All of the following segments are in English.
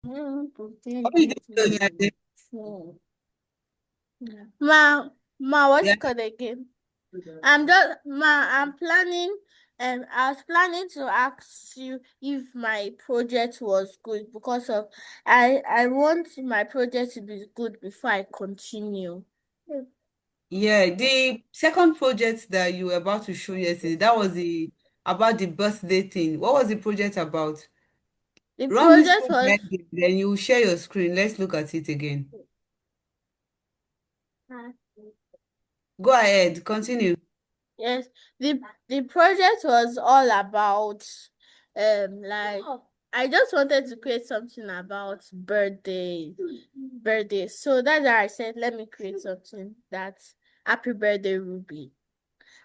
What are you doing here? What's Yeah. it called again? I'm planning, and I was planning to ask you if my project was good because of I want my project to be good before I continue. Yeah, the second project that you were about to show yesterday, that was the about the birthday thing. What was the project about? The Run me project through the was idea, then you share your screen. Let's look at it again. Go ahead, continue. yes, the project was all about like I just wanted to create something about birthday. So that's why I said let me create something that's happy birthday Ruby.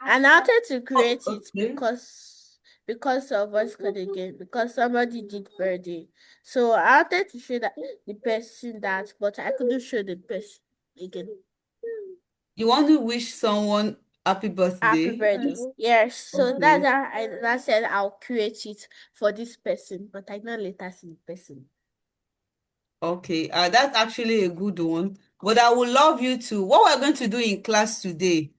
And I wanted to Oh, create it okay. because of what's called again, because somebody did birthday. So I wanted to show that the person that, but I couldn't show the person again. You want to wish someone happy Happy birthday? birthday. Yes. So that's Okay. how I said I'll create it for this person, but I know later see the person. Okay. That's actually a good one. But I would love you to, what we're going to do in class today,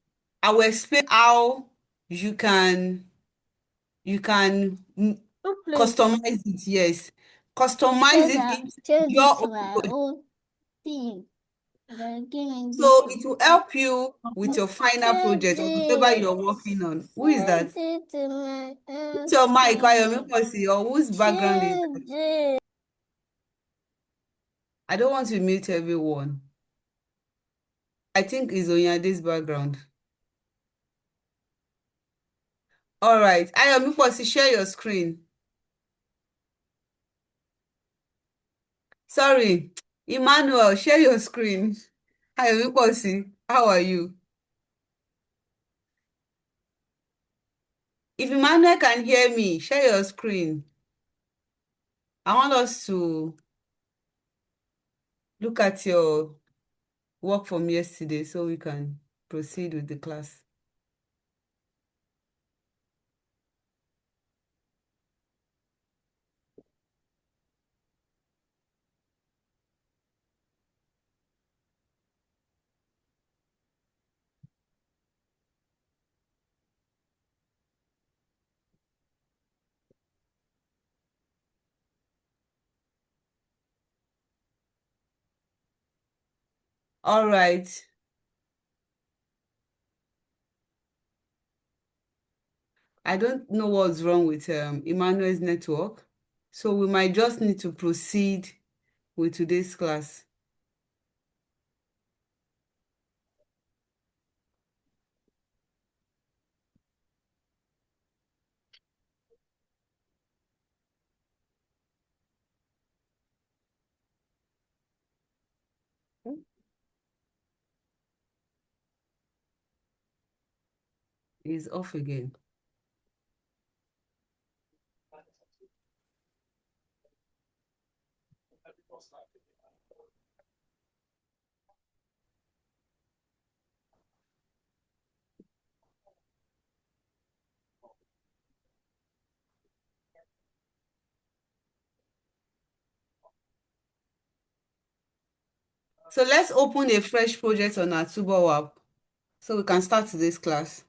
I will explain how you can you can Oh, please. customize it. Yes, customize Said it I'll into change your it to own my project. own thing. Then give me this So one. it will help you with your final Change project or whatever it. you're working on. Who is that? Change it to my It's own your mic, thing. Ayomi, or whose background is that? Change it. I don't want to mute everyone. I think it's Onyade's background. All right, Ayomi, share your screen. Sorry, Emmanuel, share your screen. Ayomi, how are you? If Emmanuel can hear me, share your screen. I want us to look at your work from yesterday so we can proceed with the class. All right. I don't know what's wrong with Emmanuel's network, so we might just need to proceed with today's class. It's off again. So let's open a fresh project on our Tubo app so we can start today's class.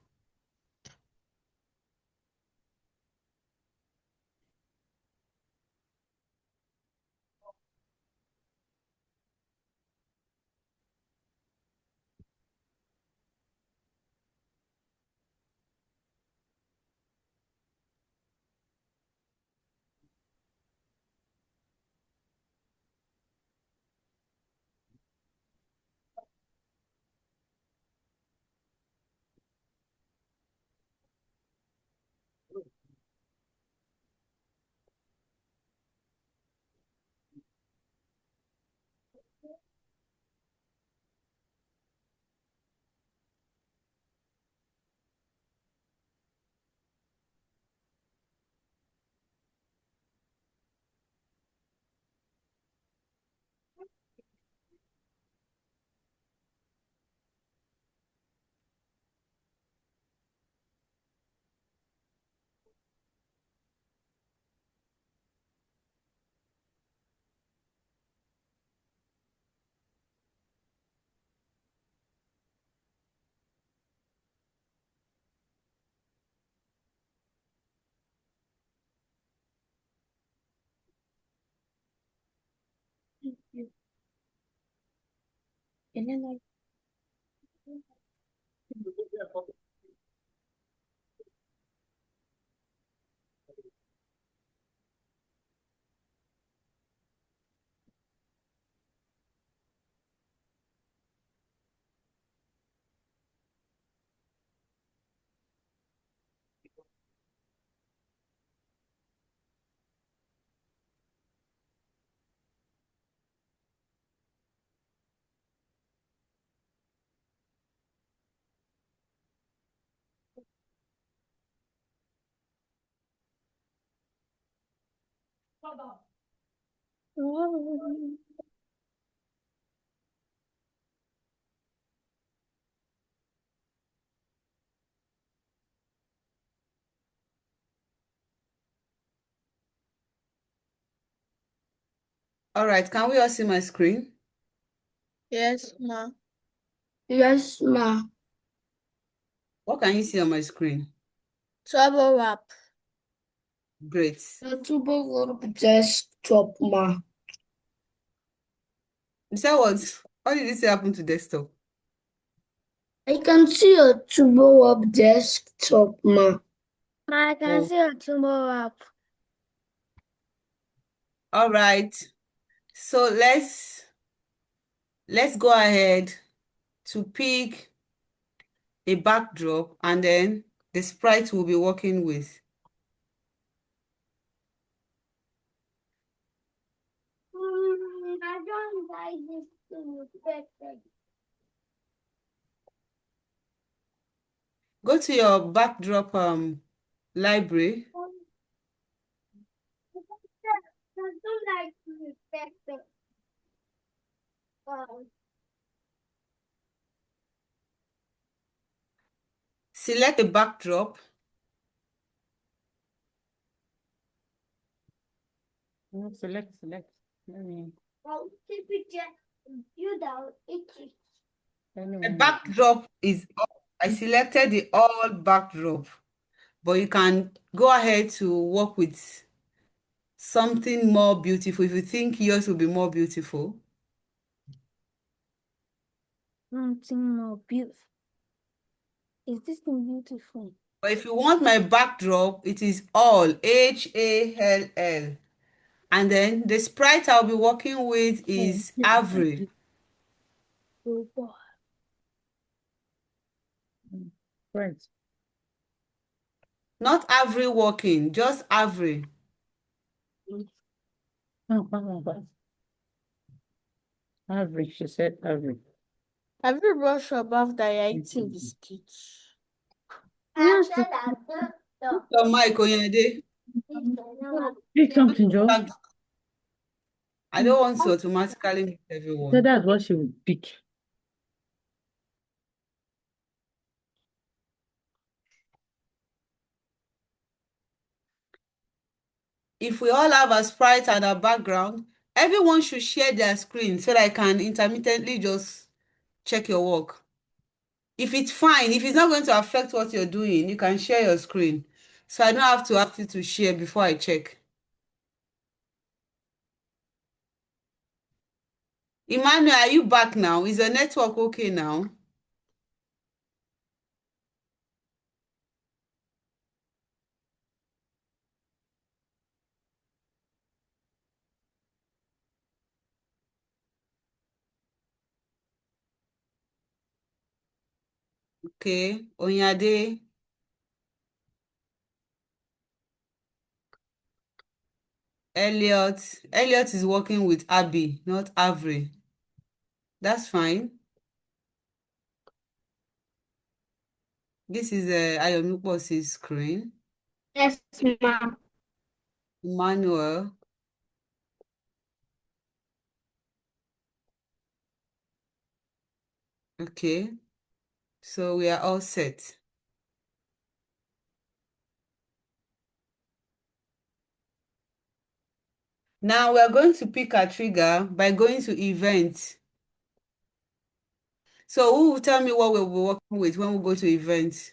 All right, can we all see my screen? Yes, ma. Yes, ma. What can you see on my screen? Trouble wrap. Great. The tuber desktop, ma. You said what? What did you say happened to desktop? I can see a tuber desktop, ma. I can Oh, see a trouble wrap. all right. So let's go ahead to pick a backdrop and then the sprite we'll be working with. I don't like this thing. Go to your backdrop library. I don't like this. Select a backdrop. Select. Let me. You down. The backdrop is all. I selected the all backdrop, but you can go ahead to work with something more beautiful if you think yours will be more beautiful. Something more beautiful. Is this thing beautiful? But if you want my backdrop, it is all HALL. And then the sprite I'll be working with is Avery. Oh boy. Right. Not Avery walking, just Avery. Avery, she said Avery. Have you brushed your mouth that you're eating biscuits? Yes. So Mike Oyede, Pick something, Joe. I don't want to automatically meet So everyone. that's what she would pick. If we all have a sprite and a background, everyone should share their screen so that I can intermittently just check your work. If it's fine, if it's not going to affect what you're doing, you can share your screen. So I don't have to ask you to share before I check. Emmanuel, are you back now? Is the network okay now? Okay, Onyade. Elliot is working with Abby, not Avery. That's fine. This is Ayomikposi's screen. Yes, ma. Emmanuel. Okay, so we are all set. Now we are going to pick a trigger by going to event. So who will tell me what we'll be working with when we go to event?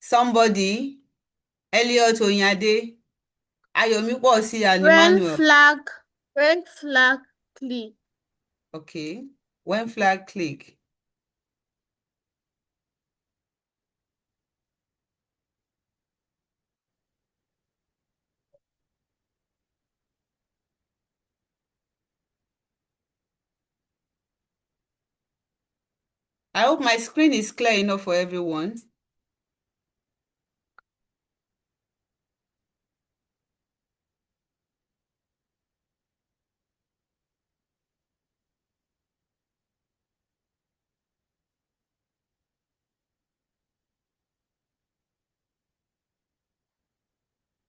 Somebody? Elliot Onyade? Ayomiposi and When Emmanuel. flag click. Okay. When flag click. I hope my screen is clear enough for everyone.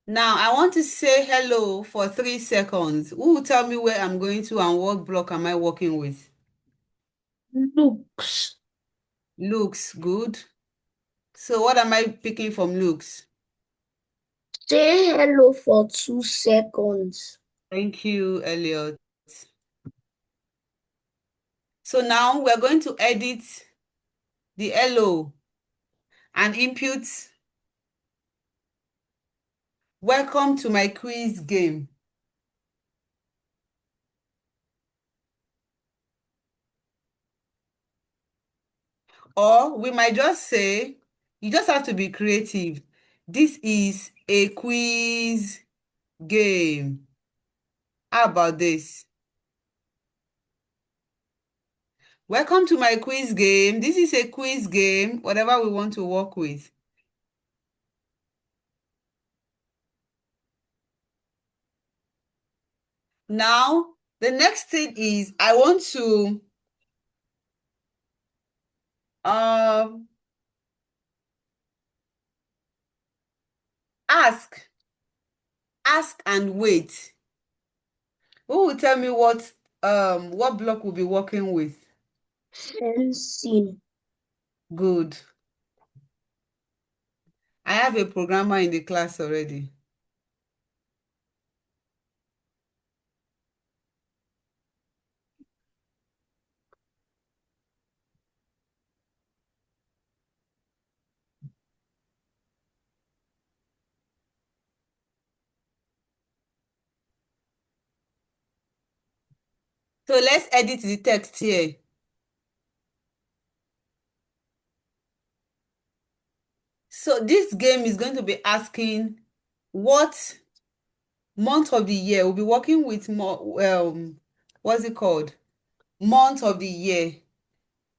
Now, I want to say hello for 3 seconds. Who will tell me where I'm going to and what block am I working with? Looks. Looks, good. So what am I picking from looks? Say hello for 2 seconds. Thank you, Elliot. So now we're going to edit the hello and input. Welcome to my quiz game. Or we might just say, you just have to be creative. This is a quiz game. How about this? Welcome to my quiz game. This is a quiz game, whatever we want to work with. Now, the next thing is I want to ask and wait. Who will tell me what block we'll be working with? Fencing. Good. I have a programmer in the class already. So let's edit the text here. So this game is going to be asking what month of the year. We'll be working with more, what's it called? Month of the year.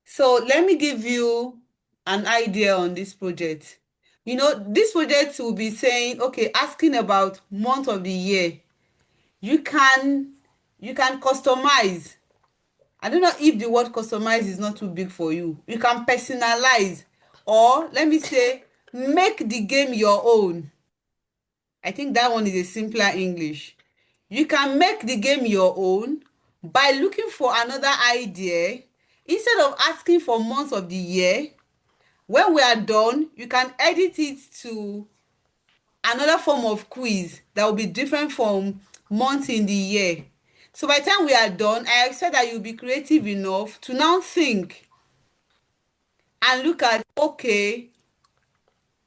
So let me give you an idea on this project. You know, this project will be saying, okay, asking about month of the year. You can customize. I don't know if the word customize is not too big for you. You can personalize, or let me say, make the game your own. I think that one is a simpler English. You can make the game your own by looking for another idea. Instead of asking for months of the year, when we are done, you can edit it to another form of quiz that will be different from months in the year. So by the time we are done, I expect that you'll be creative enough to now think and look at, okay,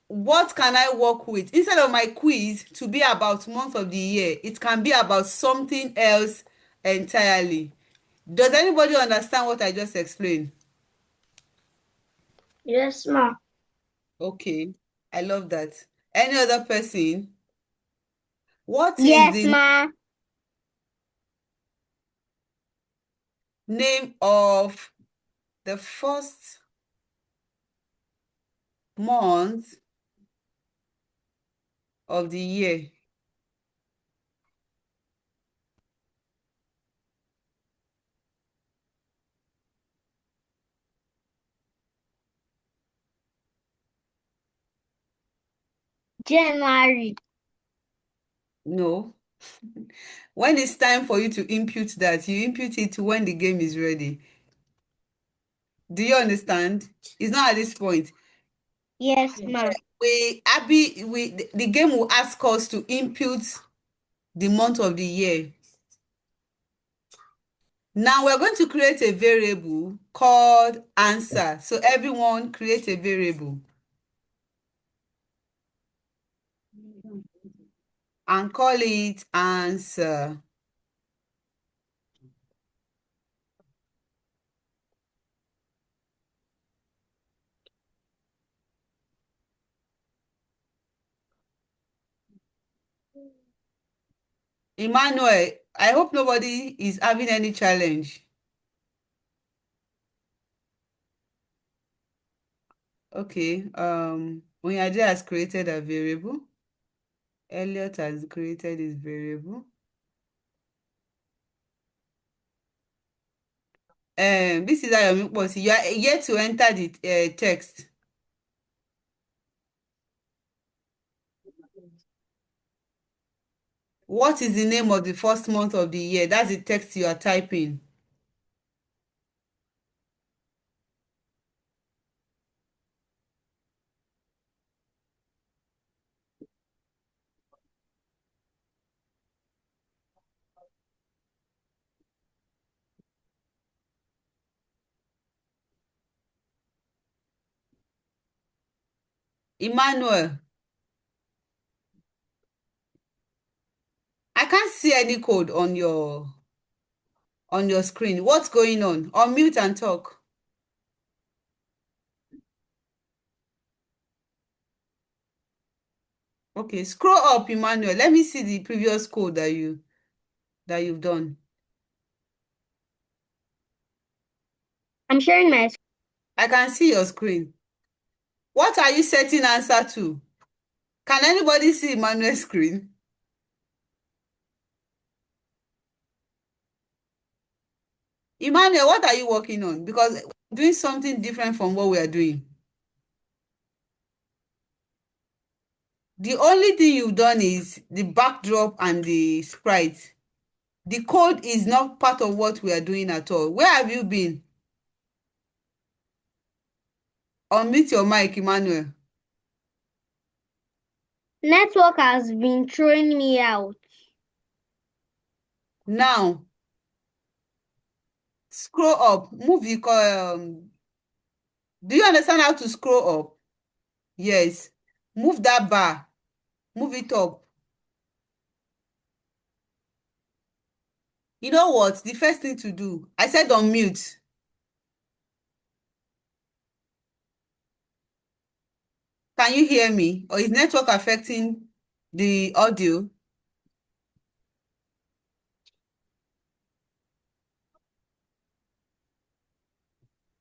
what can I work with? Instead of my quiz to be about month of the year, it can be about something else entirely. Does anybody understand what I just explained? Yes, ma. Okay, I love that. Any other person? What is Yes, the ma. name of the first month of the year? January. No. When it's time for you to input that, you input it when the game is ready. Do you understand? It's not at this point. Yes, ma. The game will ask us to input the month of the year. Now we're going to create a variable called answer. So everyone create a variable. and call it answer. Emmanuel, I hope nobody is having any challenge. Okay, Onyade has created a variable. Elliot has created his variable. This is Ayomi. You are yet to enter the text. What is the name of the first month of the year? That's the text you are typing. Emmanuel, I can't see any code on your screen. What's going on? Unmute and talk. Okay, scroll up, Emmanuel. Let me see the previous code that you've done. I'm sharing my screen. I can see your screen. What are you setting answer to? Can anybody see Emmanuel's screen? Emmanuel, what are you working on? Because doing something different from what we are doing. The only thing you've done is the backdrop and the sprite. The code is not part of what we are doing at all. Where have you been? Unmute your mic, Emmanuel. Network has been throwing me out. Now, scroll up. Move the do you understand how to scroll up? Yes. Move that bar. Move it up. You know what? The first thing to do, I said unmute. Can you hear me? Or is network affecting the audio?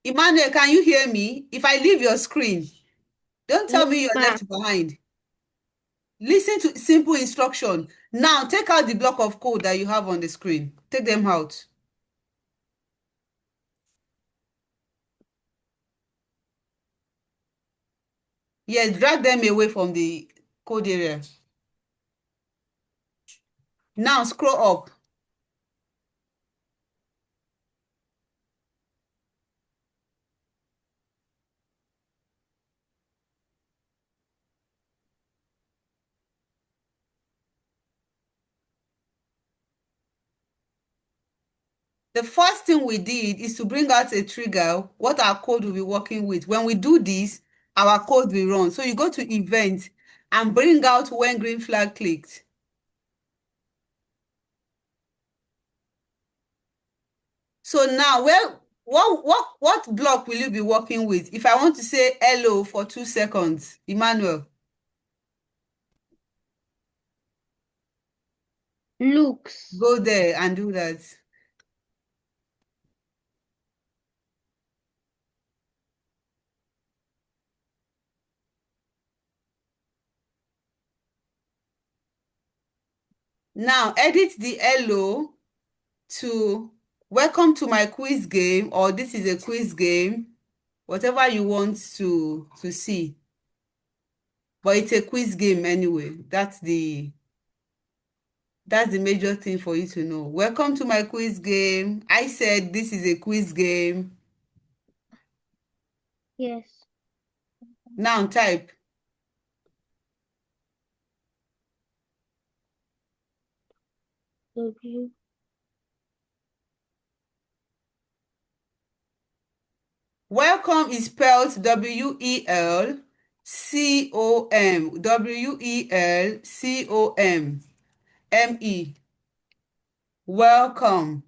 Emmanuel, can you hear me? If I leave your screen, don't tell me you're left behind. Listen to simple instruction. Now, take out the block of code that you have on the screen. Take them out. Yes, drag them away from the code area. Now, scroll up. The first thing we did is to bring out a trigger, what our code will be working with. When we do this, our code will run. So you go to event and bring out when green flag clicked. So now, what block will you be working with? If I want to say hello for 2 seconds, Emmanuel. Looks. Go there and do that. Now, edit the hello to welcome to my quiz game, or this is a quiz game, whatever you want to see. But it's a quiz game anyway. That's the major thing for you to know. Welcome to my quiz game. I said this is a quiz game. Yes. Now type. W. Welcome is spelled W-E-L-C-O-M. W-E-L-C-O-M. M-E. Welcome.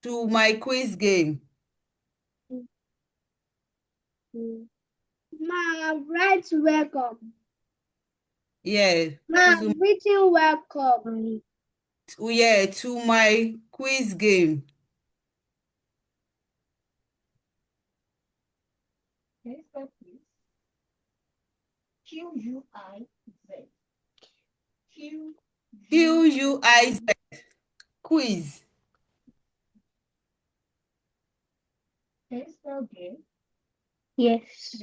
To my quiz game. Ma, write welcome. Yeah. Ma, To, written welcome. yeah, to my quiz game. Quiz. Quiz. Yes.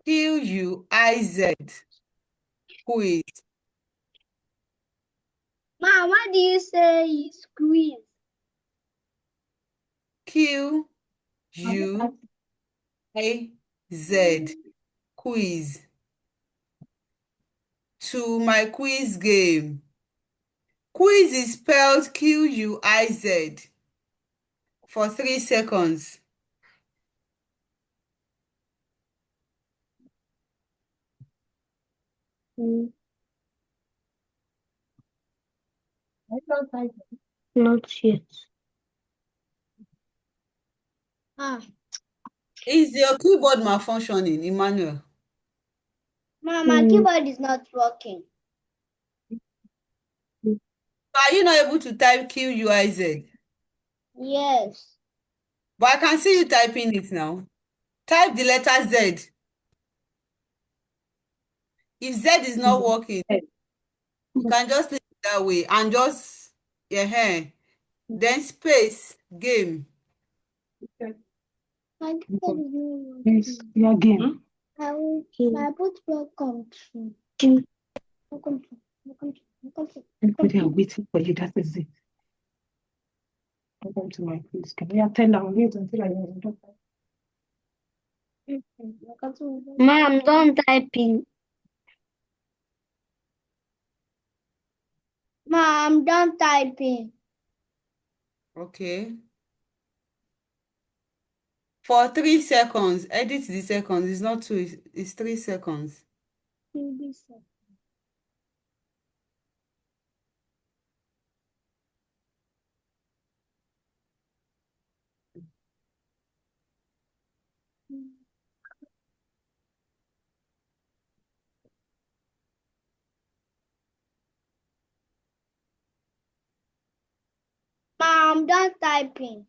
Quiz. Quiz. Ma, what do you say squeeze? Q U I Z. Quiz. To my quiz game. Quiz is spelled Quiz for 3 seconds. Not yet. Ah, Is your keyboard malfunctioning, Emmanuel? Ma, my keyboard is not working. Are you not able to type Quiz? Yes. But I can see you typing it now. Type the letter Z. If Z is not working, you can just leave it that way and just, yeah, then space, game. My keyboard is not Yes, working. your game. I put welcome to. Welcome to. Welcome to. Welcome to. Everybody are waiting for you. That is it. Welcome to my quiz. Can you attend and wait until I am done? Ma, I'm done typing. Ma, I'm done typing. Okay. For 3 seconds, edit the seconds. It's not 2, it's 3 seconds. Ma, I'm done typing.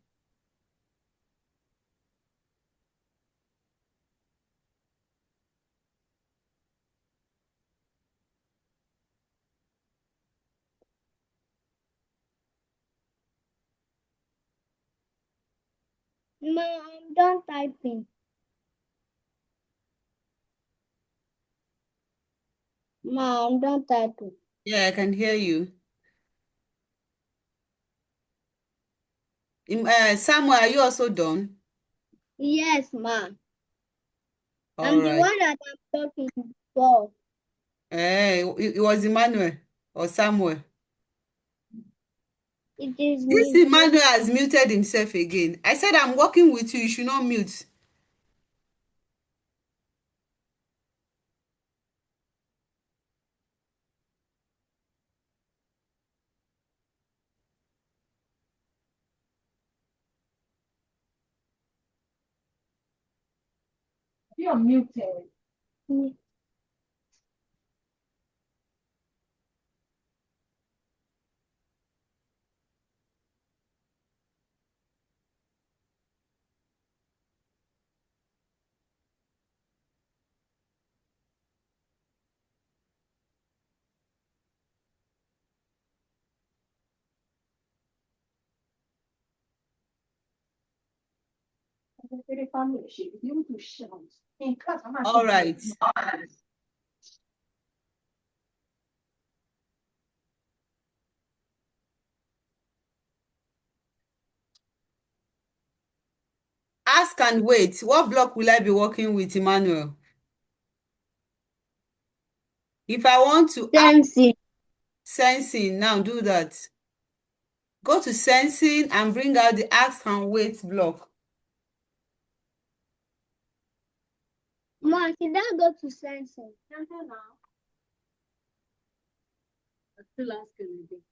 Ma, I'm done typing. Ma, I'm done typing. Yeah, I can hear you. Samuel, are you also done? Yes, ma. All I'm the right. one that I'm talking before. It was Emmanuel or Samuel. It is This me. Emmanuel has muted himself again. I said I'm working with you. You should not mute. You are muted. Me. All right. ask and wait, what block will I be working with, Emmanuel? If I want to add sensing, now do that. Go to sensing and bring out the ask and wait block. Ma, can I go to sensing? Now. I'm still asking again.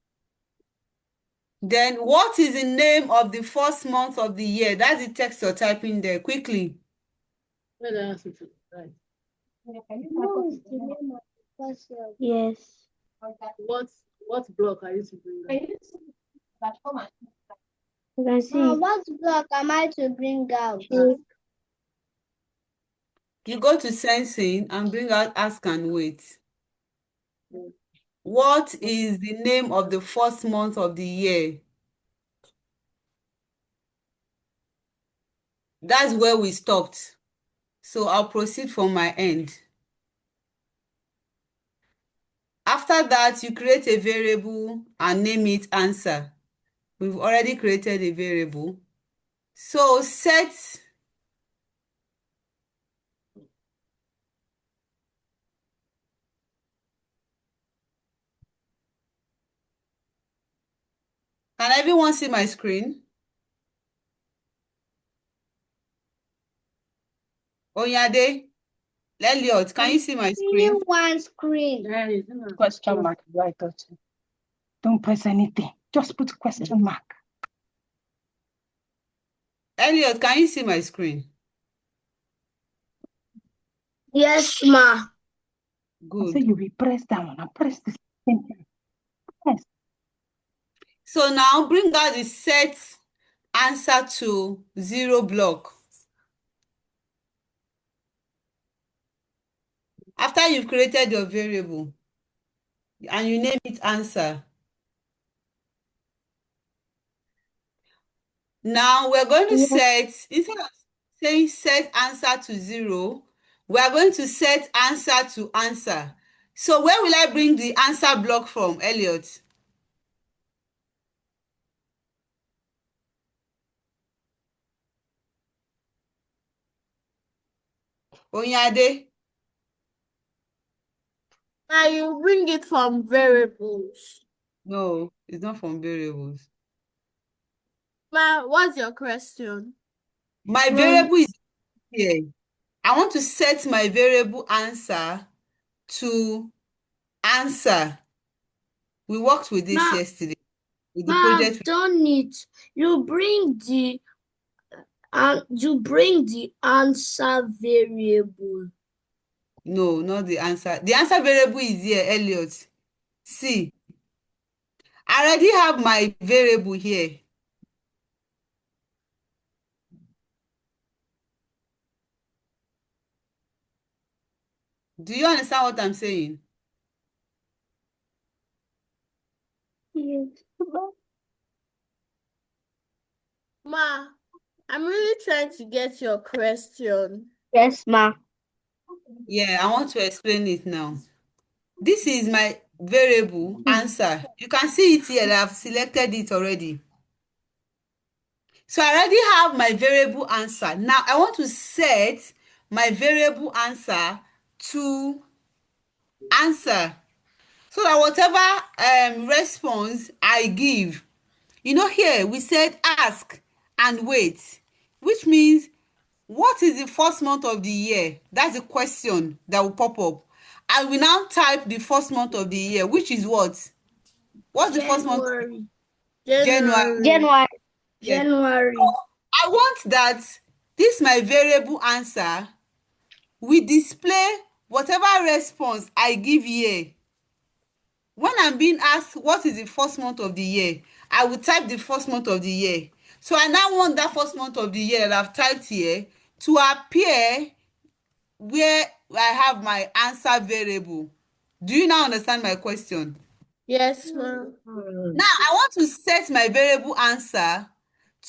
Then what is the name of the first month of the year? That's the text you're typing there. Quickly. Where did I ask it to? Right. What is the name of the first one? Yes. What block are you to bring up? You can see. What block am I to bring out? You go to sensing and bring out ask and wait. What is the name of the first month of the year? That's where we stopped. So I'll proceed from my end. After that, you create a variable and name it answer. We've already created a variable. So set Can everyone see my screen? Onyade, Elliot, can you see my screen? One screen. There is a Question mark right there. Don't press anything. Just put question mark. Elliot, can you see my screen? Yes, ma. I Good. say you will press down and press the same thing. Yes. So now bring out the set answer to 0 block. After you've created your variable and you name it answer. Now we're going to set, instead of saying set answer to 0, we are going to set answer to answer. So where will I bring the answer block from, Elliot? Onyade? Now you bring it from variables. No, it's not from variables. Ma, what's your question? My variable is here. I want to set my variable answer to answer. We worked with this yesterday. With the project. I've done it. You bring the answer variable. No, not the answer. The answer variable is here, Elliot. See, I already have my variable here. Do you understand what I'm saying? Yes. Ma, I'm really trying to get your question. Yes, ma. Yeah, I want to explain it now. This is my variable answer. You can see it here. I've selected it already. So I already have my variable answer. Now I want to set my variable answer to answer. So that whatever response I give, here we said ask and wait, which means what is the first month of the year? That's the question that will pop up. And we now type the first month of the year, which is what? What's the first month? January. January. Yes. January. So I want that this my variable answer will display whatever response I give here. When I'm being asked what is the first month of the year, I will type the first month of the year. So I now want that first month of the year that I've typed here to appear where I have my answer variable. Do you now understand my question? Yes, ma'am. Now I want to set my variable answer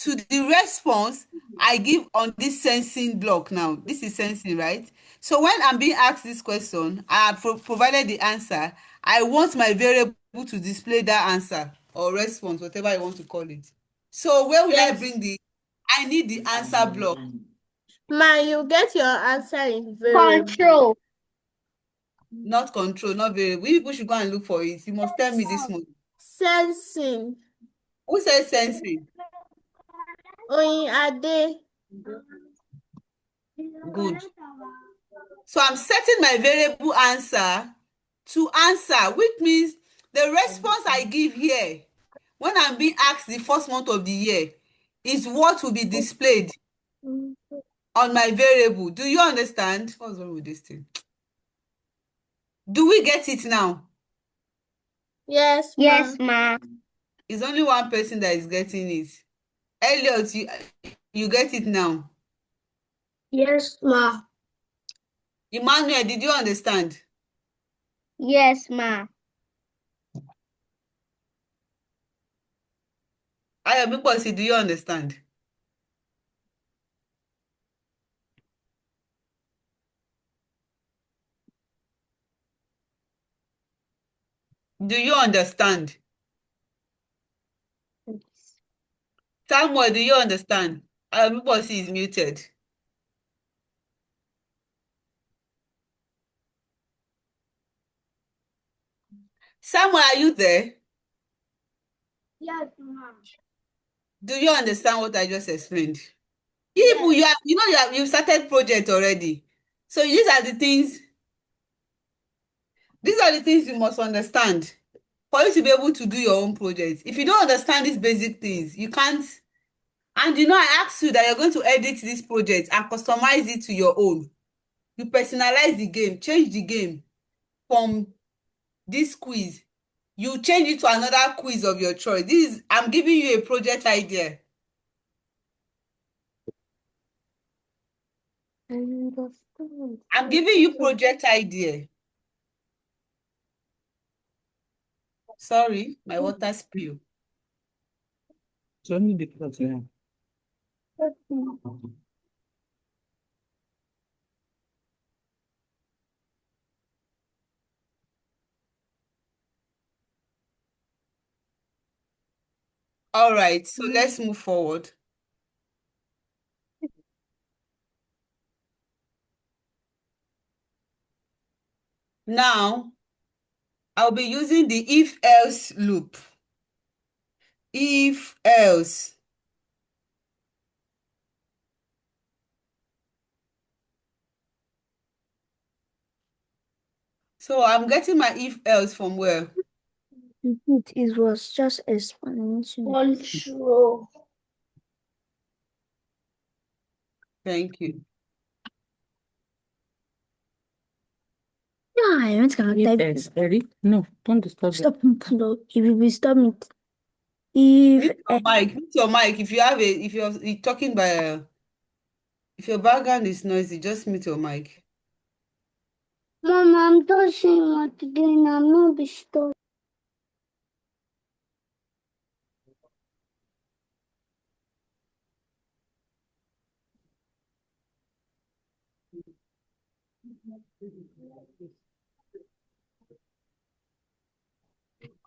to the response I give on this sensing block now. This is sensing, right? So when I'm being asked this question, I have provided the answer. I want my variable to display that answer or response, whatever I want to call it. So where will I bring I need the answer block. Ma, you get your answer in variable. Control. Not control, not variable. We people should go and look for it. You must tell me this one. Sensing. Who says sensing? Oyinade. Good. So I'm setting my variable answer to answer, which means the response I give here when I'm being asked the first month of the year is what will be displayed on my variable. Do you understand? What's wrong with this thing? Do we get it now? Yes, ma. Yes, ma. It's only one person that is getting it. Elliot, you get it now. Yes, ma. Emmanuel, did you understand? Yes, ma. Ayomikosi, do you understand? Do you understand? Samuel, do you understand? Ayomikosi is muted. Samuel, are you there? Yes, ma. Do you understand what I just explained? You've started project already. So these are the things you must understand for you to be able to do your own project. If you don't understand these basic things, you can't. And I asked you that you're going to edit this project and customize it to your own. You personalize the game, change the game from this quiz. You change it to another quiz of your choice. I'm giving you a project idea. I understand. I'm giving you project idea. Sorry, my water spill. It's only the class now. All right, so let's move forward. Now, I'll be using the if-else loop. If-else. So I'm getting my if-else from where? It was just explanation. Control. Thank you. Yeah, I went to type. Yes, Eric. No, don't disturb me. Stop. No, if you will stop it. If Mute your mic. If you're talking by if your background is noisy, just mute your mic. Mom, I'm touching what again. I'm not be stopped.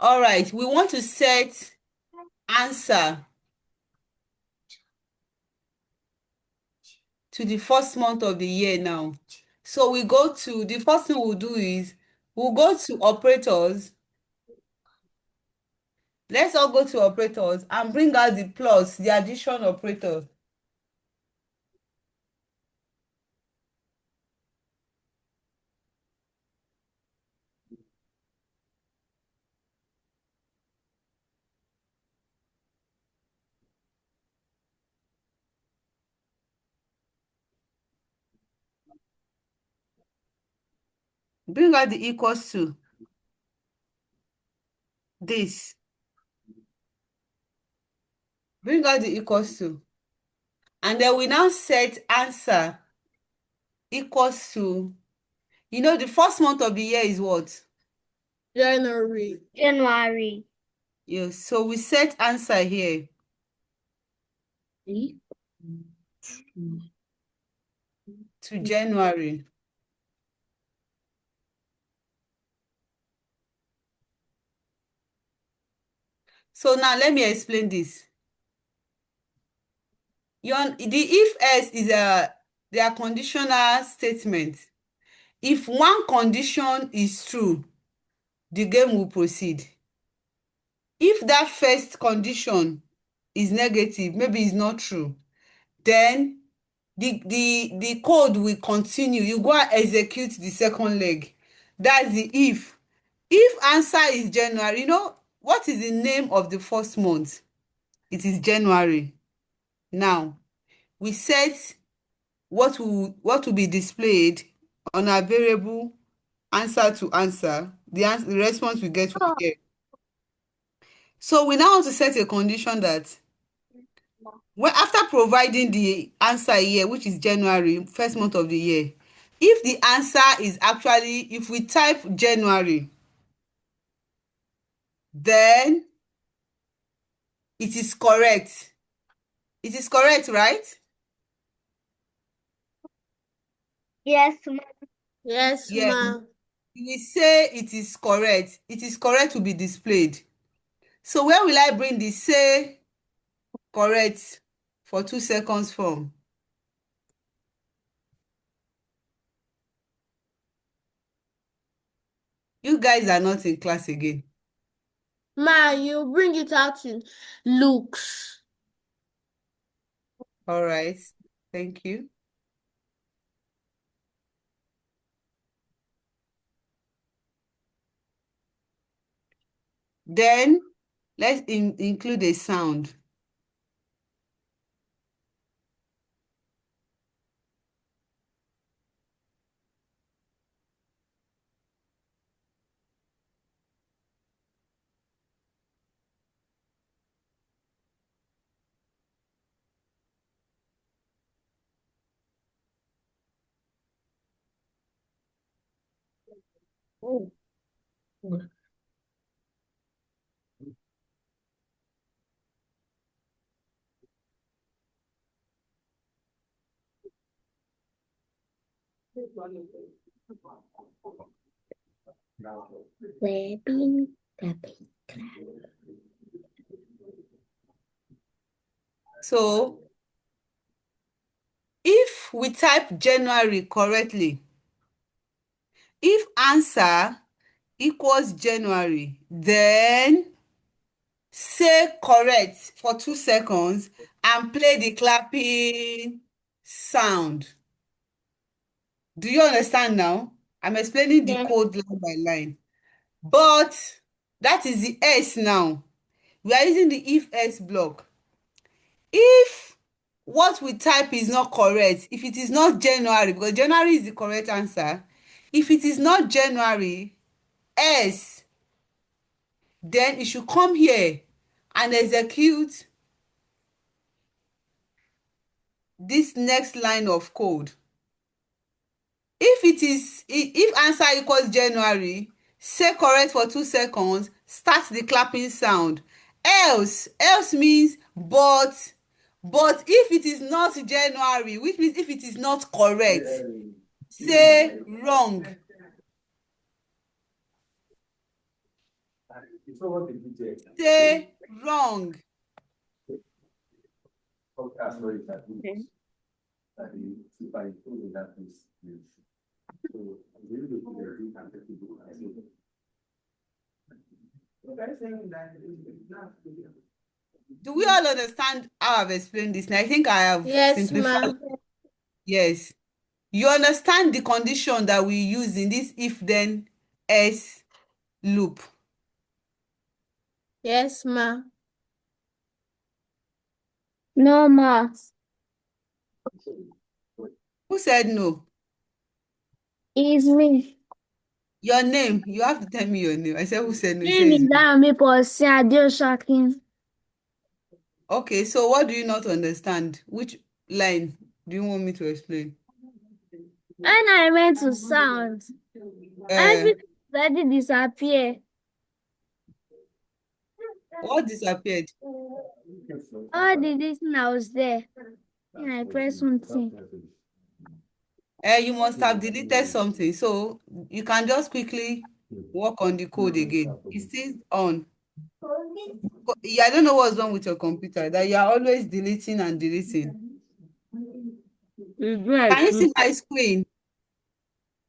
All right, we want to set answer to the first month of the year now. So the first thing we'll do is we'll go to operators. Let's all go to operators and bring out the plus, the addition operator. Bring out the equals to this. Bring out the equals to. And then we now set answer equals to, the first month of the year is what? January. January. Yes, so we set answer here. To January. So now let me explain this. The if else is They are conditional statements. If one condition is true, the game will proceed. If that first condition is negative, maybe it's not true, then the code will continue. You go and execute the second leg. That's the if. If answer is January, you know, what is the name of the first month? It is January. Now, we set what will be displayed on our variable answer to answer. The response we get from here. So we now want to set a condition that when after providing the answer here, which is January, first month of the year, if the answer is actually, if we type January, then it is correct. It is correct, right? Yes, ma'am. Yes, Yes. ma. We say it is correct. It is correct to be displayed. So where will I bring the say correct for 2 seconds from? You guys are not in class again. Ma, you bring it out in looks. All right. Thank you. Then let's include a sound. Webbing, So if we type January correctly, if answer equals January, then say correct for 2 seconds and play the clapping sound. Do you understand now? I'm explaining the Yes. code line by line. But that is the S now. We are using the if else block. If what we type is not correct, if it is not January, because January is the correct answer, if it is not January, S, then it should come here and execute this next line of code. If answer equals January, say correct for 2 seconds, start the clapping sound. Else means but if it is not January, which means if it is not correct, say wrong. Say wrong. Do we all understand how I've explained this? And I think I have Yes, ma. simplified. Yes. You understand the condition that we use in this if then else loop. Yes, ma. No, ma. Who said no? It's me. Your name. You have to tell me your name. I said who said no? You said Name it's is me. Dami Posi Adeoshakin. Okay, so what do you not understand? Which line do you want me to explain? When I went to sound, everything already disappear. What disappeared? All the listening I was there. And I press something. You must have deleted something. So you can just quickly work on the code again. It's still on. Yeah, I don't know what's wrong with your computer, that you are always deleting and deleting. It's doing Can you see exclusive. my screen?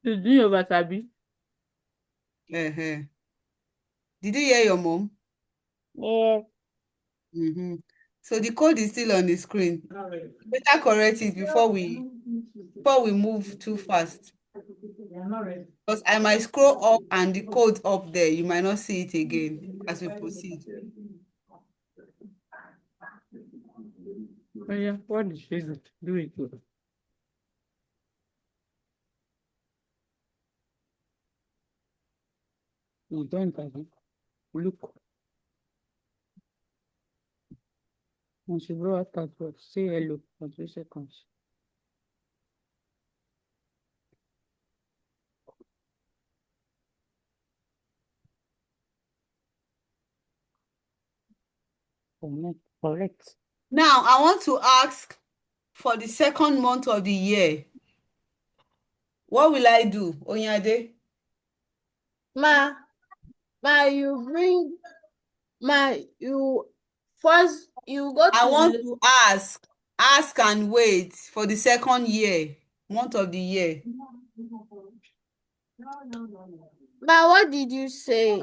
It's doing over Sabi. Uh-huh. Did you hear your mom? Yes. Mm-hmm. So the code is still on the screen. Better correct it before we move too fast. Because I might scroll up and the code up there, you might not see it again as we proceed. Oh yeah, what did she do? Do it. We don't have it. Look. When she brought out that word, say hello for 3 seconds. Correct. Now, I want to ask for the second month of the year. What will I do, Onyade? Ma, you bring, you first, you go I to want the, to ask and wait for the second month of the year. ma, what did you say?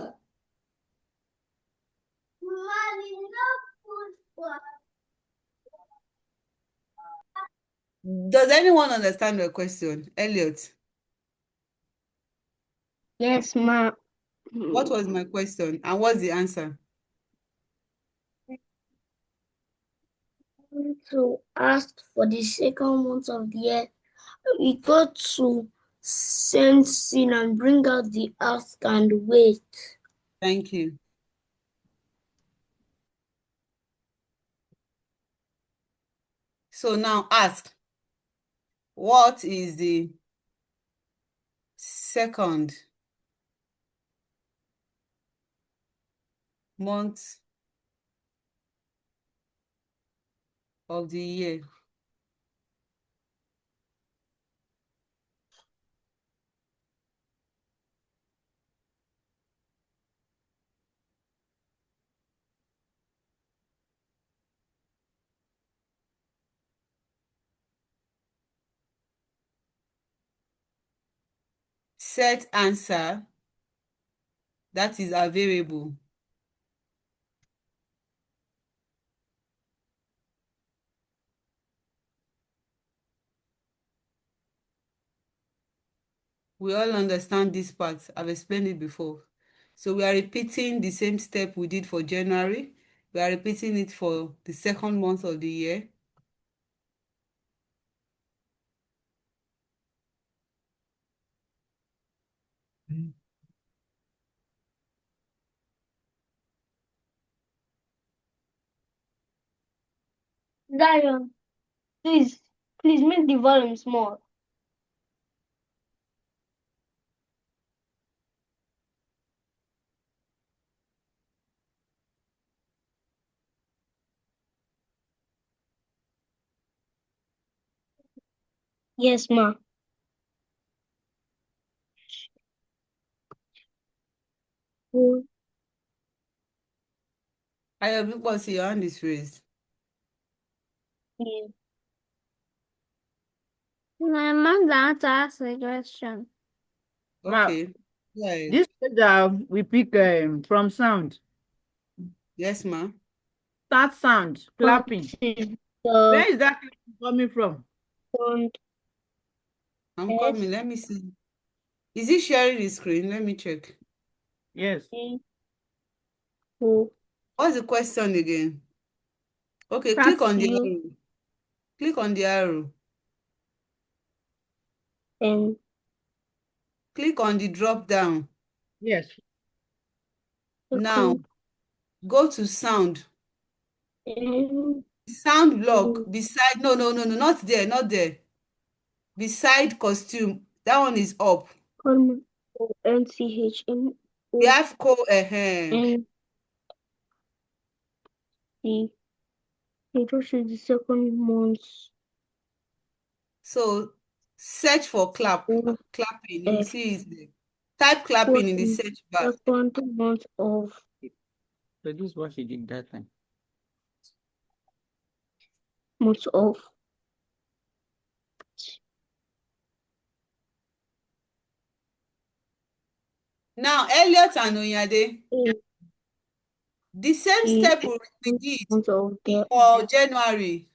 Does anyone understand the question? Elliot, Yes, ma. what was my question and what's the answer? To ask for the second month of the year, we go to send sin and bring out the ask and wait. Thank you. So now ask, what is the second month of the year? Set answer that is available. We all understand this part. I've explained it before. So we are repeating the same step we did for January. We are repeating it for the second month of the year. Diane, please make the volume small. Yes, ma. Oh, Because your hand is raised. yeah. My mom wants to ask a question. Okay. Yeah. This is we pick from sound. Yes, ma. Start sound, What clapping. is Where the is that coming from? sound I'm S coming. Let me see. Is it sharing the screen? Let me check. Yes. A O What's the question again? Okay, click That's on the U arrow. Click on the arrow. N Click on the drop down. Yes. Now, second go to sound. N Sound block O beside, no, not there, not there. Beside costume. That one is up. O N C H N We O have N C. It was the second month. So search for O clapping. You F see it there. Type was clapping in the the search bar. second month of So this is what she did that time. month of Now, Elliot and Onyade, is the same the step we did month of the for January.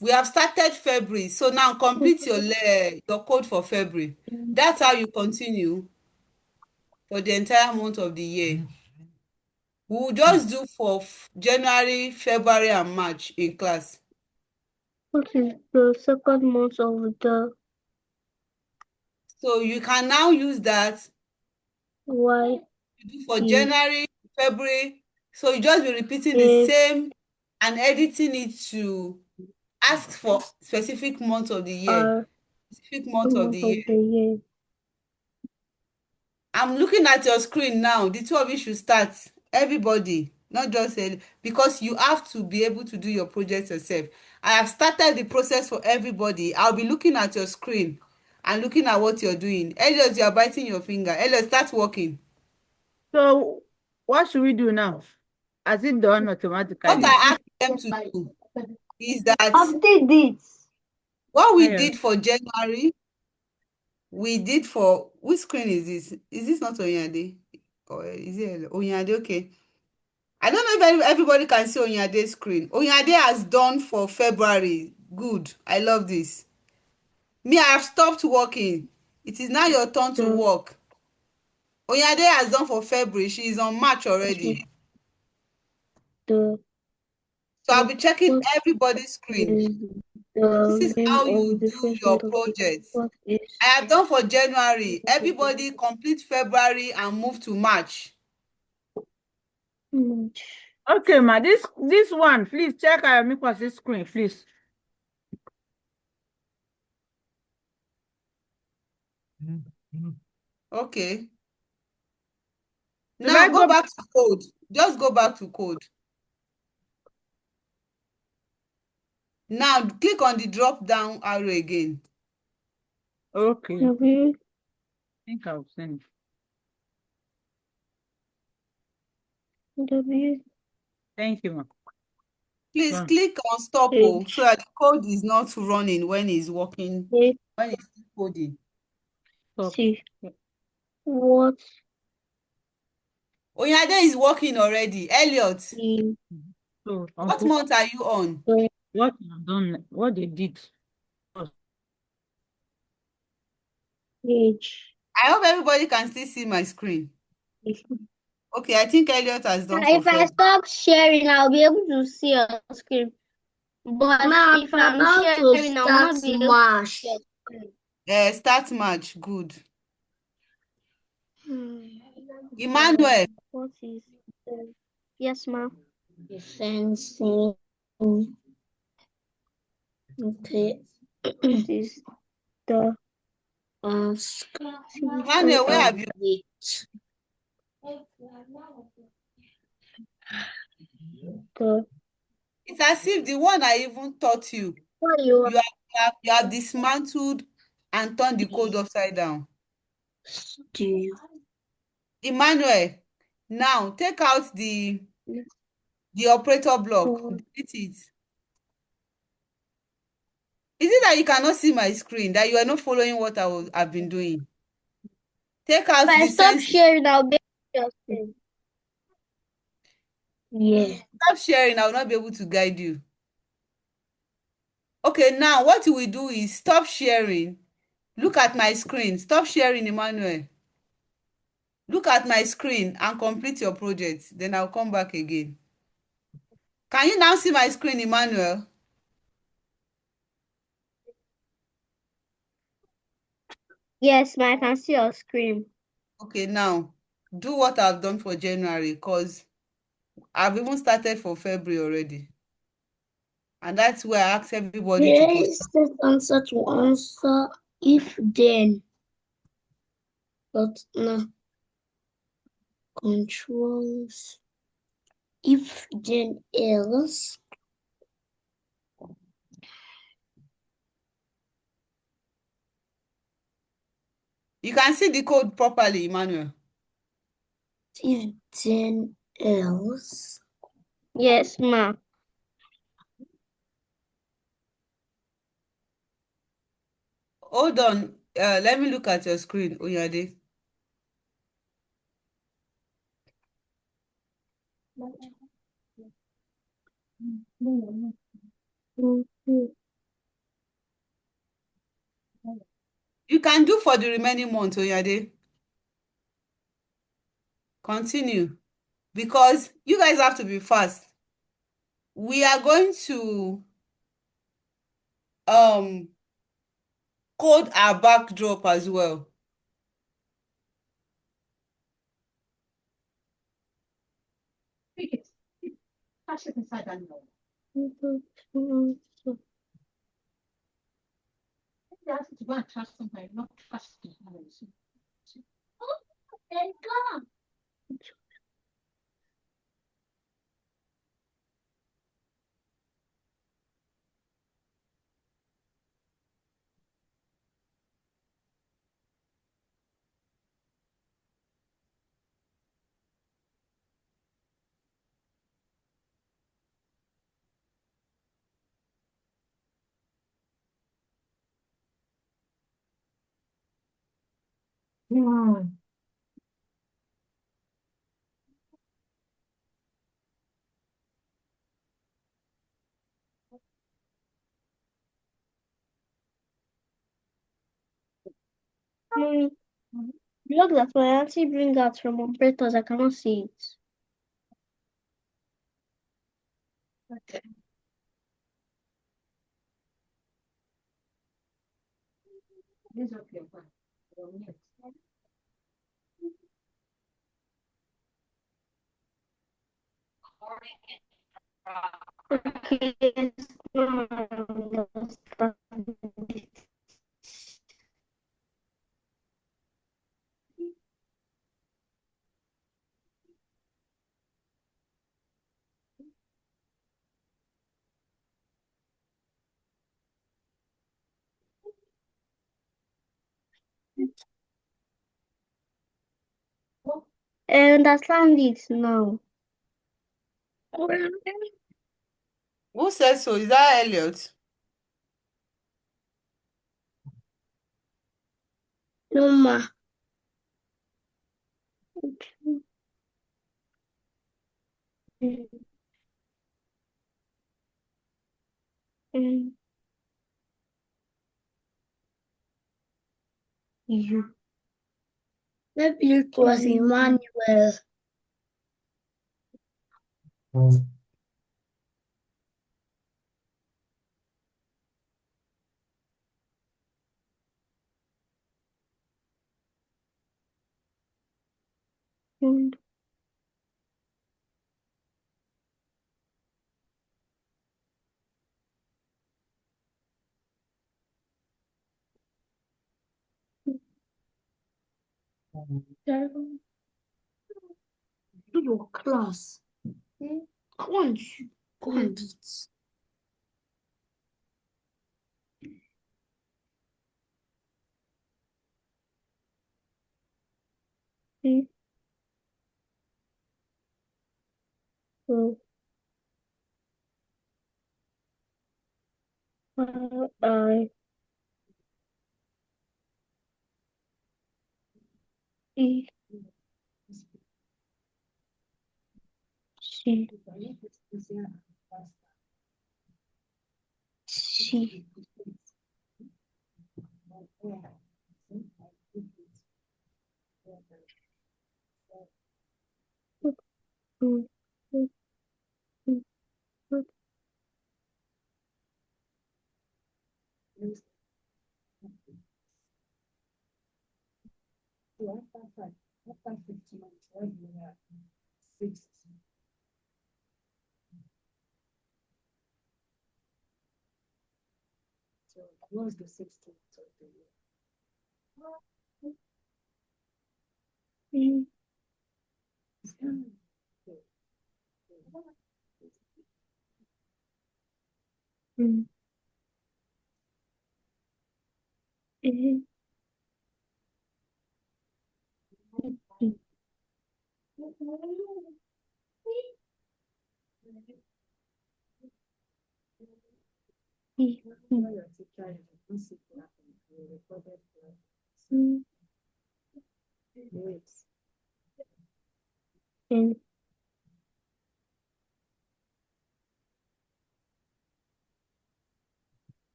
We have started February. So now complete your code for February. That's how you continue for the entire month of the year. We will just do for January, February, and March in class. what is the second month of the So you can now use that Y to do for is January, February. So you just be repeating the a same and editing it to ask for specific month of the year. R Specific month of month the of year. the year. I'm looking at your screen now. The two of you should start. Everybody, not just because you have to be able to do your project yourself. I have started the process for everybody. I'll be looking at your screen and looking at what you're doing. Elliot, you are biting your finger. Elliot, start working. So what should we do now? Has it done What automatically? I asked them to do is that Update it. what we Yeah. did for January, we did for, which screen is this? Is this not Onyade? Or is it Onyade? Okay. I don't know if everybody can see Onyade's screen. Onyade has done for February. Good. I love this. Me, I have stopped working. It is now your turn to The work. Onyade has done for February. She is on March already. the So I'll be checking what everybody's screen. is This the is name how of you the do first your month of the year? projects. What is I have done for January. Everybody complete February and move to March. March? Okay, ma. This one, please check Ayomiko's screen, please. Okay. Should Now I go go? back to code. Just go back to code. Now click on the drop down arrow again. Okay. W I think I'll send. W Thank you, ma. Please Done. click on stop so H that the code is not running when it's working, A when it's still coding. Stop. C. What Onyade is working already. Elliot, is So, what Uncle, month are you on? the what I've done, what they did. H? I hope everybody can still see my screen. Okay, I think Elliot has done for If I February. stop sharing, I'll be able to see your screen. But Now if I'm I'm about to sharing, I'll start not be able to March. see your screen. Start March. Good. Hmm. Emmanuel, What is the yes, ma'am? Fencing. Okay. What is the Ask. Emmanuel, where have you? the It's as if the one I even taught you, what you you have dismantled and turned the code upside down. do? Emmanuel, now take out the operator block. So Delete it. Is it that you cannot see my screen, that you are not following what I've been doing? Take out if I the stop sense. sharing, I'll be able to see your screen. Yeah. Stop sharing. I will not be able to guide you. Okay, now what you will do is stop sharing. Look at my screen. Stop sharing, Emmanuel. Look at my screen and complete your project. Then I'll come back again. Can you now see my screen, Emmanuel? Yes, ma'am, I can see your screen. Okay, now do what I've done for January because I've even started for February already. And that's where I ask everybody to Here post. is the answer to answer if then. But no controls if then else. You can see the code properly, Emmanuel. If then else. Yes, ma'am. Hold on. Let me look at your screen, Oyade. You can do for the remaining month, Oyade. Continue. Because you guys have to be fast. We are going to code our backdrop as well. Touch it inside that note. They asked you to go and touch something, not touch the house. Oh, then come. Blog that my auntie bring out from operators, I cannot see it. Okay. This is okay, fine. Yes. Okay, I understand it now. Who said so? Is that Elliot? No, ma. You. Maybe it was Emmanuel. Do your class. Go and eat. I E C C. So what's the 16th of the year? Your teacher is a principal and you recorded the grades.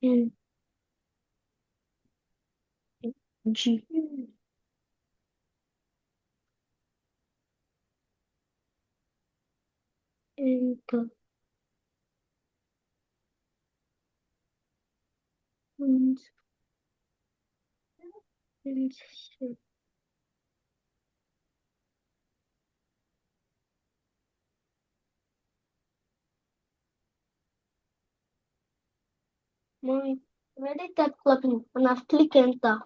N G enter and Mommy, already type clapping and I've clicked enter.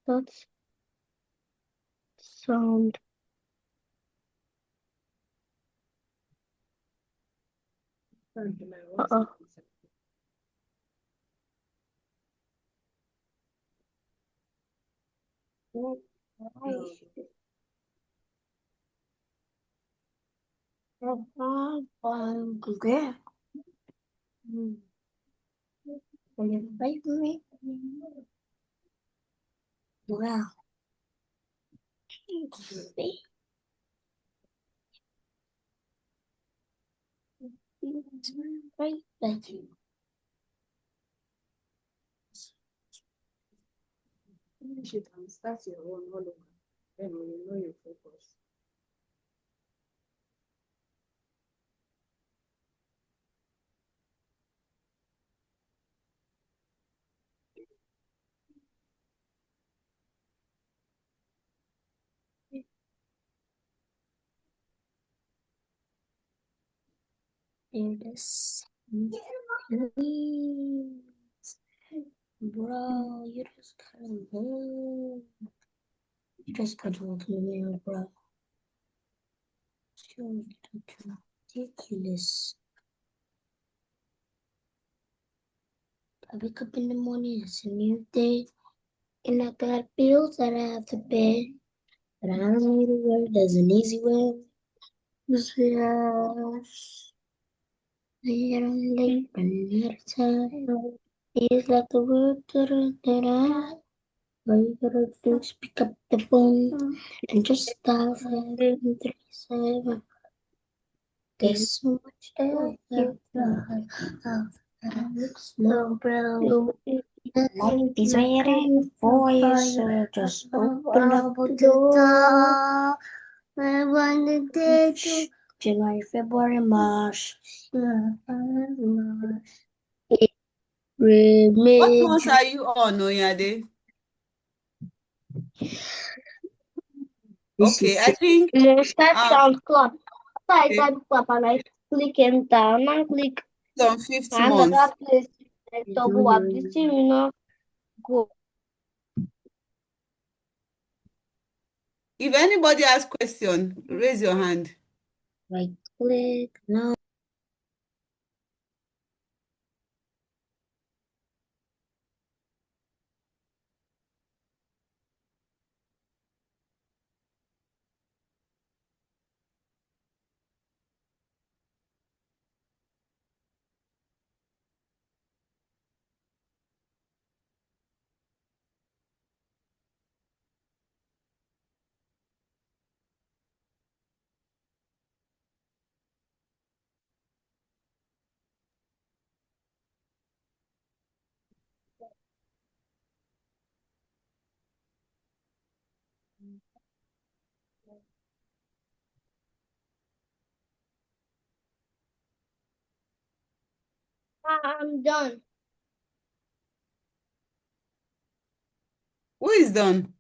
That's sound. Uh-uh. Okay. Will you fight me? Well, see. Right, thank you. Finish it and start your own all over. Then we will know your focus. Yes. Bro, you just got to me, bro. So ridiculous. I wake up in the morning, it's a new day, and I got bills that I have to pay. But I don't need to work, there's an easy way. Yes. I don't late, but not time. It's like the word that I. All you gotta do is pick up the phone and just dial 737. There's so much there. No, bro. Life is waiting for you, so just open up the door. I want the day to January, February, March. What month May, are you on, Oyade? This Okay, is I think start sound clap. After I okay, type clap and I click enter, now click on fifth another month. place. Like double up this thing, you know, go. If anybody has question, raise your hand. Right click now. I'm done. Who is done?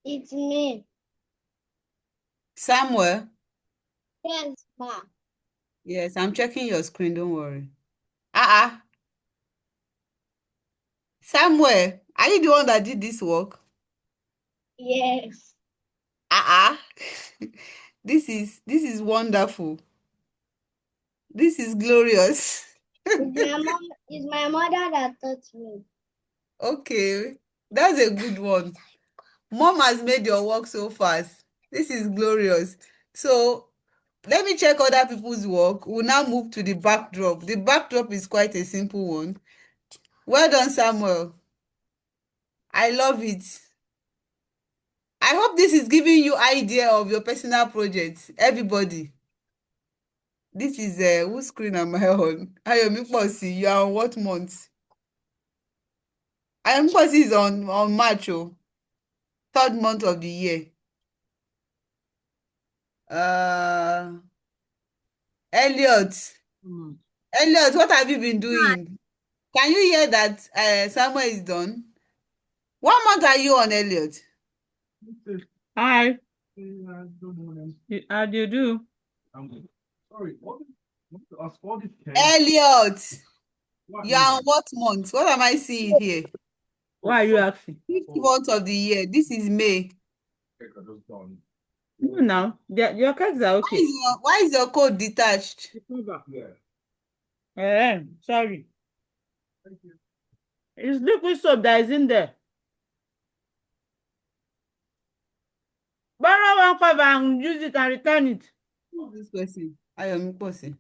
It's me. Samuel? Yes, ma. Yes, I'm checking your screen, don't worry. Uh-uh. Samuel, are you the one that did this work? Yes. Uh-uh. This is wonderful. This is glorious. It's my mother that taught me. Okay, that's a good one. Mom has made your work so fast. This is glorious. So let me check other people's work. We'll now move to the backdrop. The backdrop is quite a simple one. Well done, Samuel. I love it. I hope this is giving you idea of your personal project, everybody. This is whose screen am I on? Ayomi Posi, you are on what month? Ayomi Posi is on March, oh, third month of the year. Elliot, Elliot, what have you been doing? Can you hear that Samuel is done? What month are you on, Elliot? Hi. How do you do? Sorry, what to ask all this cake? Elliot, What you are on is what month? What am I seeing here? Why are you asking? Fifth month of the year. This is May. cake I just done? No, now your cakes are okay. Why is your code detached? Yeah. Sorry. Thank you. It's liquid soap that is in there. Borrow one cover and use it and return it. Who is this person? Ayomi Posi.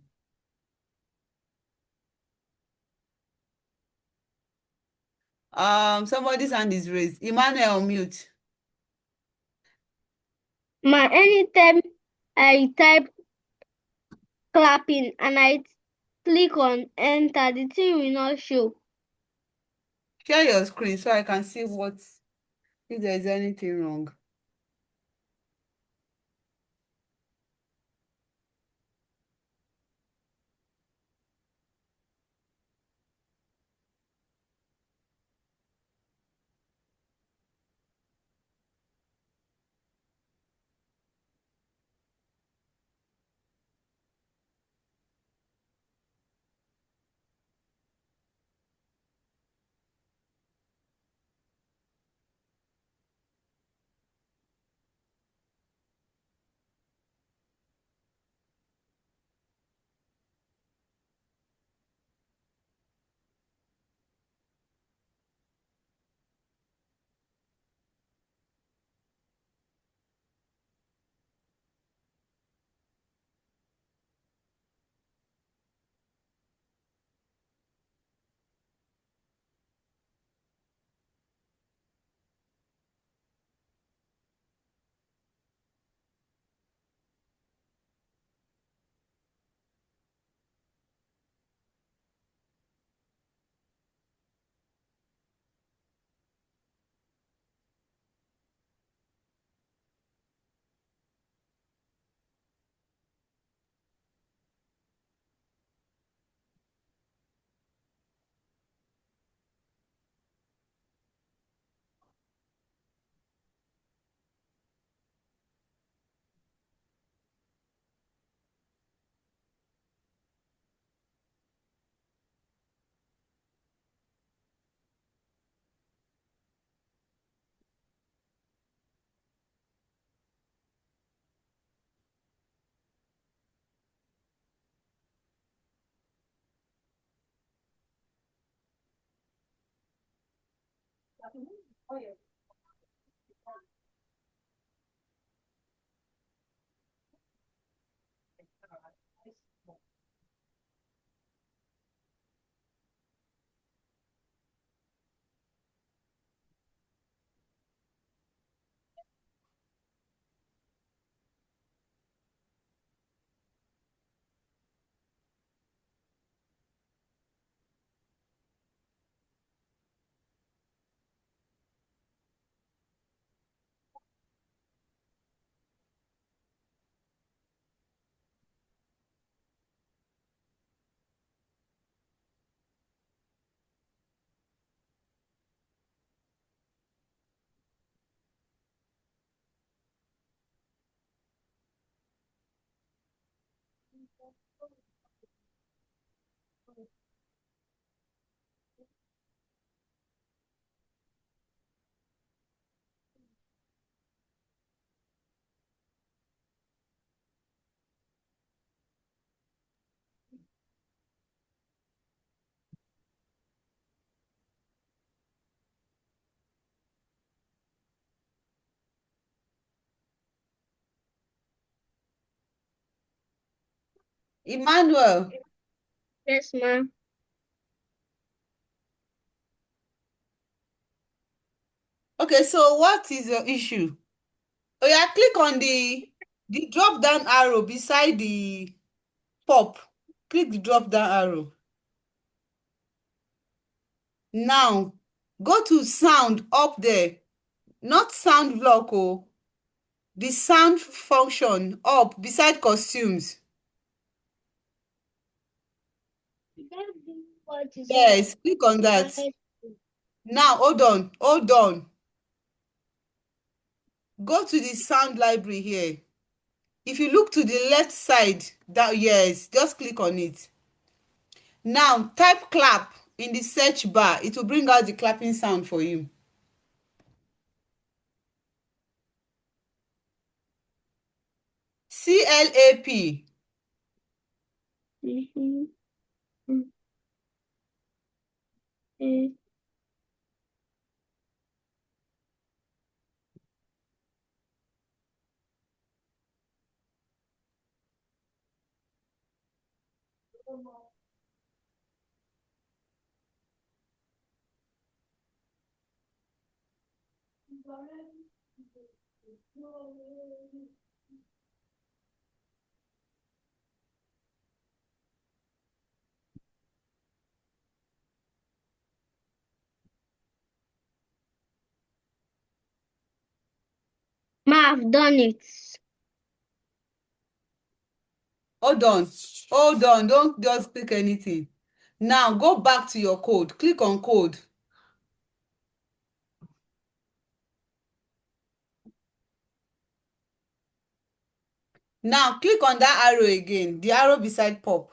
Somebody's hand is raised. Emmanuel, on mute. Ma, anytime I type clapping and I click on enter, the thing will not show. Share your screen so I can see if there is anything wrong. Emmanuel. Yes, ma. Okay, so what is your issue? Oh yeah, click on the drop down arrow beside the pop. Click the drop down arrow. Now go to sound up there. Not sound block, oh. The sound function up beside costumes. Yes, click on that. Now hold on. Go to the sound library here. If you look to the left side, that yes, just click on it. Now type clap in the search bar. It will bring out the clapping sound for you. CLAP. Ma, I've done it. Hold on, don't just click anything. Now go back to your code. Click on code. Now click on that arrow again, the arrow beside pop.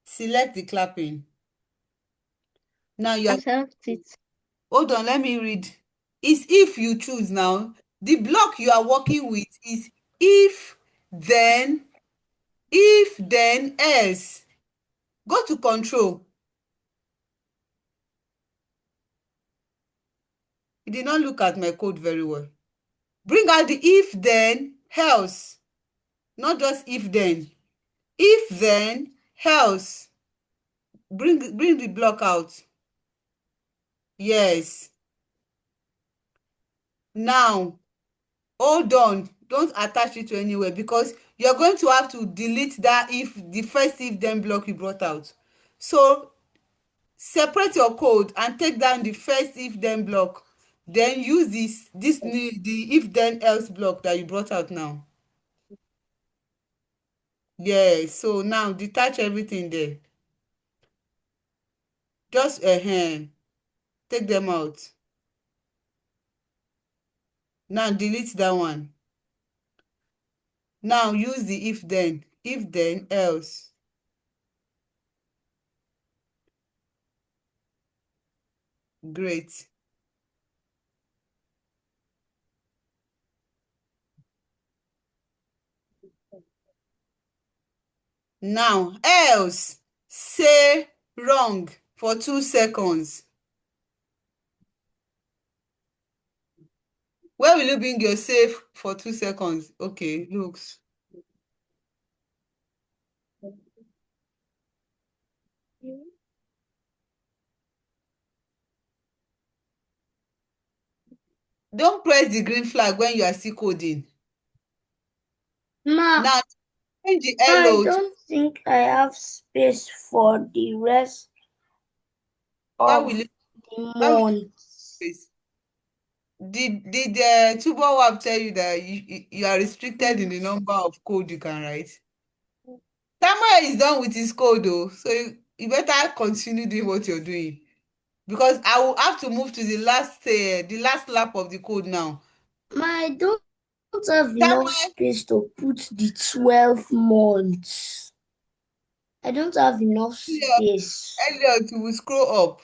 Select the clapping. Now you are, Accept it. hold on, let me read. It's if you choose now. The block you are working with is if, then, else. Go to control. You did not look at my code very well. Bring out the if, then, else. Not just if, then. If, then, else. Bring the block out. Yes. Now, hold on. Don't attach it to anywhere because you're going to have to delete that if the first if then block you brought out. So separate your code and take down the first if then block. Then use this new the if then else block that you brought out now. Yes. So now detach everything there. Just take them out. Now delete that one. Now use the if then else. Great. Now else say wrong for 2 seconds. Where will you bring your safe for 2 seconds? Okay, looks. Don't press the green flag when you are still coding. Ma, Now change the I hello to don't think I have space for the rest why of will you the why will you month. space? Did Tubo Web tell you that you are restricted in the number of code you can write? Samuel is done with his code though, so you better continue doing what you're doing. Because I will have to move to the last lap of the code now. Ma, I don't have enough Samuel, space to put the 12 months. I don't have enough space. Elliot will scroll up.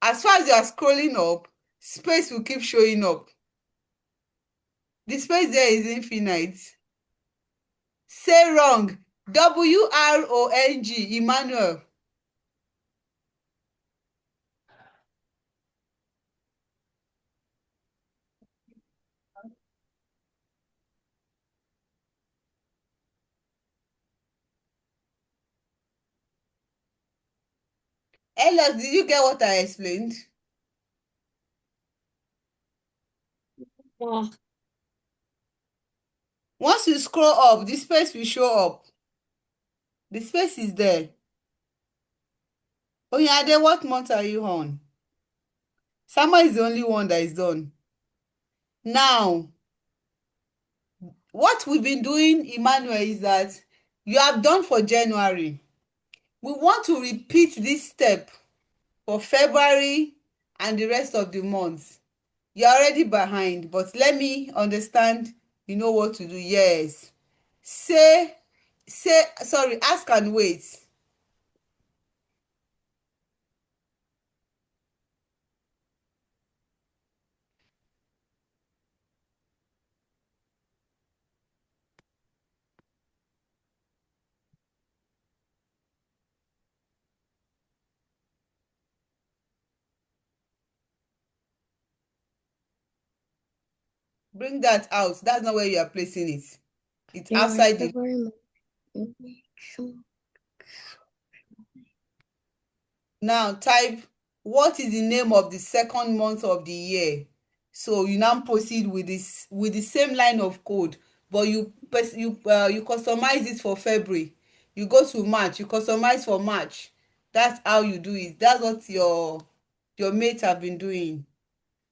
As far as you are scrolling up, space will keep showing up. The space there is infinite. Say wrong. WRONG, Emmanuel. Elliot, did you get what I explained? Ah, Once you scroll up, the space will show up. The space is there. Oyade, what month are you on? Summer is the only one that is done. Now, what we've been doing, Emmanuel, is that you have done for January. We want to repeat this step for February and the rest of the months. You're already behind, but let me understand you know what to do. Yes. Sorry, ask and wait. Bring that out. That's not where you are placing it. It's January, outside the. February, March, June. Now type what is the name of the second month of the year. So you now proceed with the same line of code, but you customize it for February. You go to March, you customize for March. That's how you do it. That's what your mates have been doing.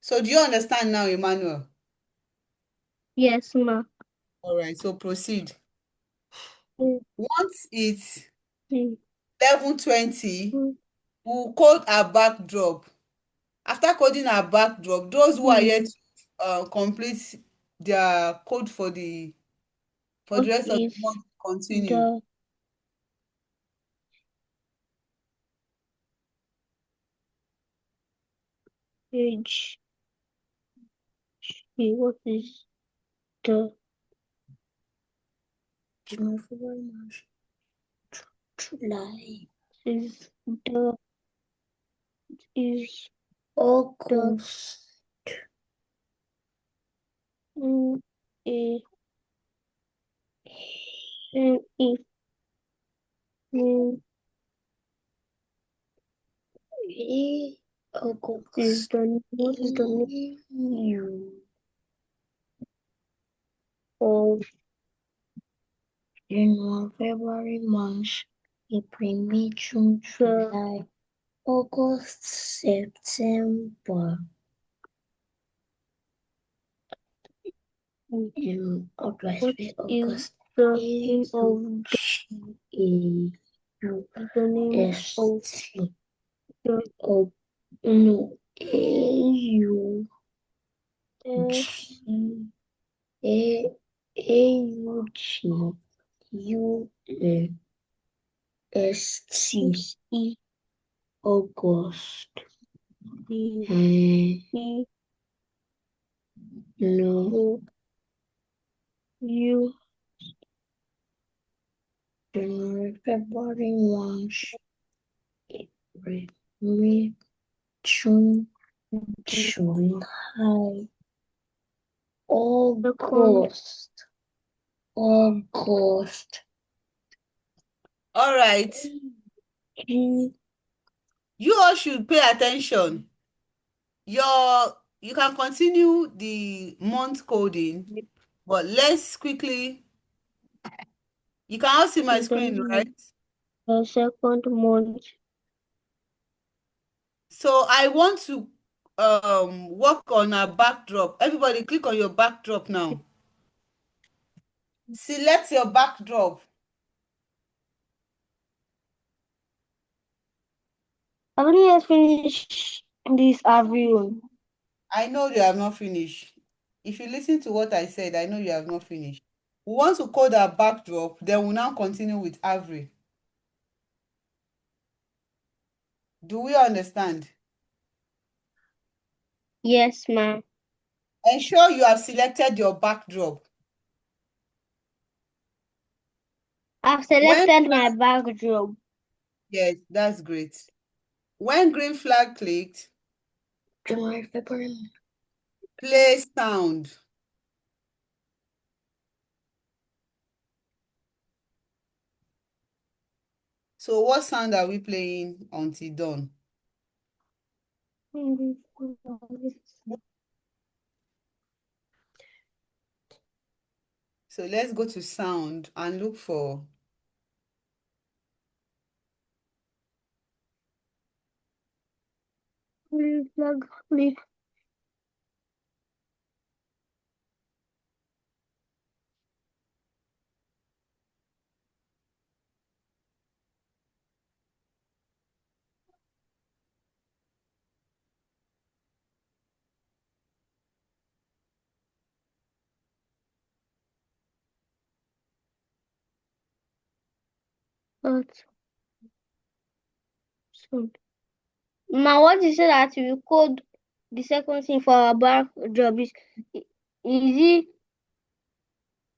So do you understand now, Emmanuel? Yes, ma. All right, so proceed. Mm, Once it's mm, 11:20, mm, we'll code our backdrop. After coding our backdrop, those who are yet mm. to complete their code for the What rest of the is month continue. the age? What is the January, February, March, July? Is the is August? Mm, eh, if mm, August is the what is the name of January, February, March, April, May, June, July, August, September, August, August, the name of the name of the no A-U G A-U-G-U-S-T August. No, you January, February, March, April, May, June, July, August. August. All right. Mm, You all should pay attention. You can continue the month coding, but let's quickly. You can all see my screen, right? The second month. So I want to work on a backdrop. Everybody click on your backdrop now. Select your backdrop. Haven't you guys finished this avion? I know you have not finished. If you listen to what I said, I know you have not finished. We want to code our backdrop, then we'll now continue with Avery. Do we understand? Yes, ma'am. Ensure you have selected your backdrop. I've When, selected my backdrop. yes, that's great. When green flag clicked, January, February. play sound. So what sound are we playing until dawn? So let's go to sound and look for Green flag, leaf. But so now what you say that we code the second thing for our backdrop is it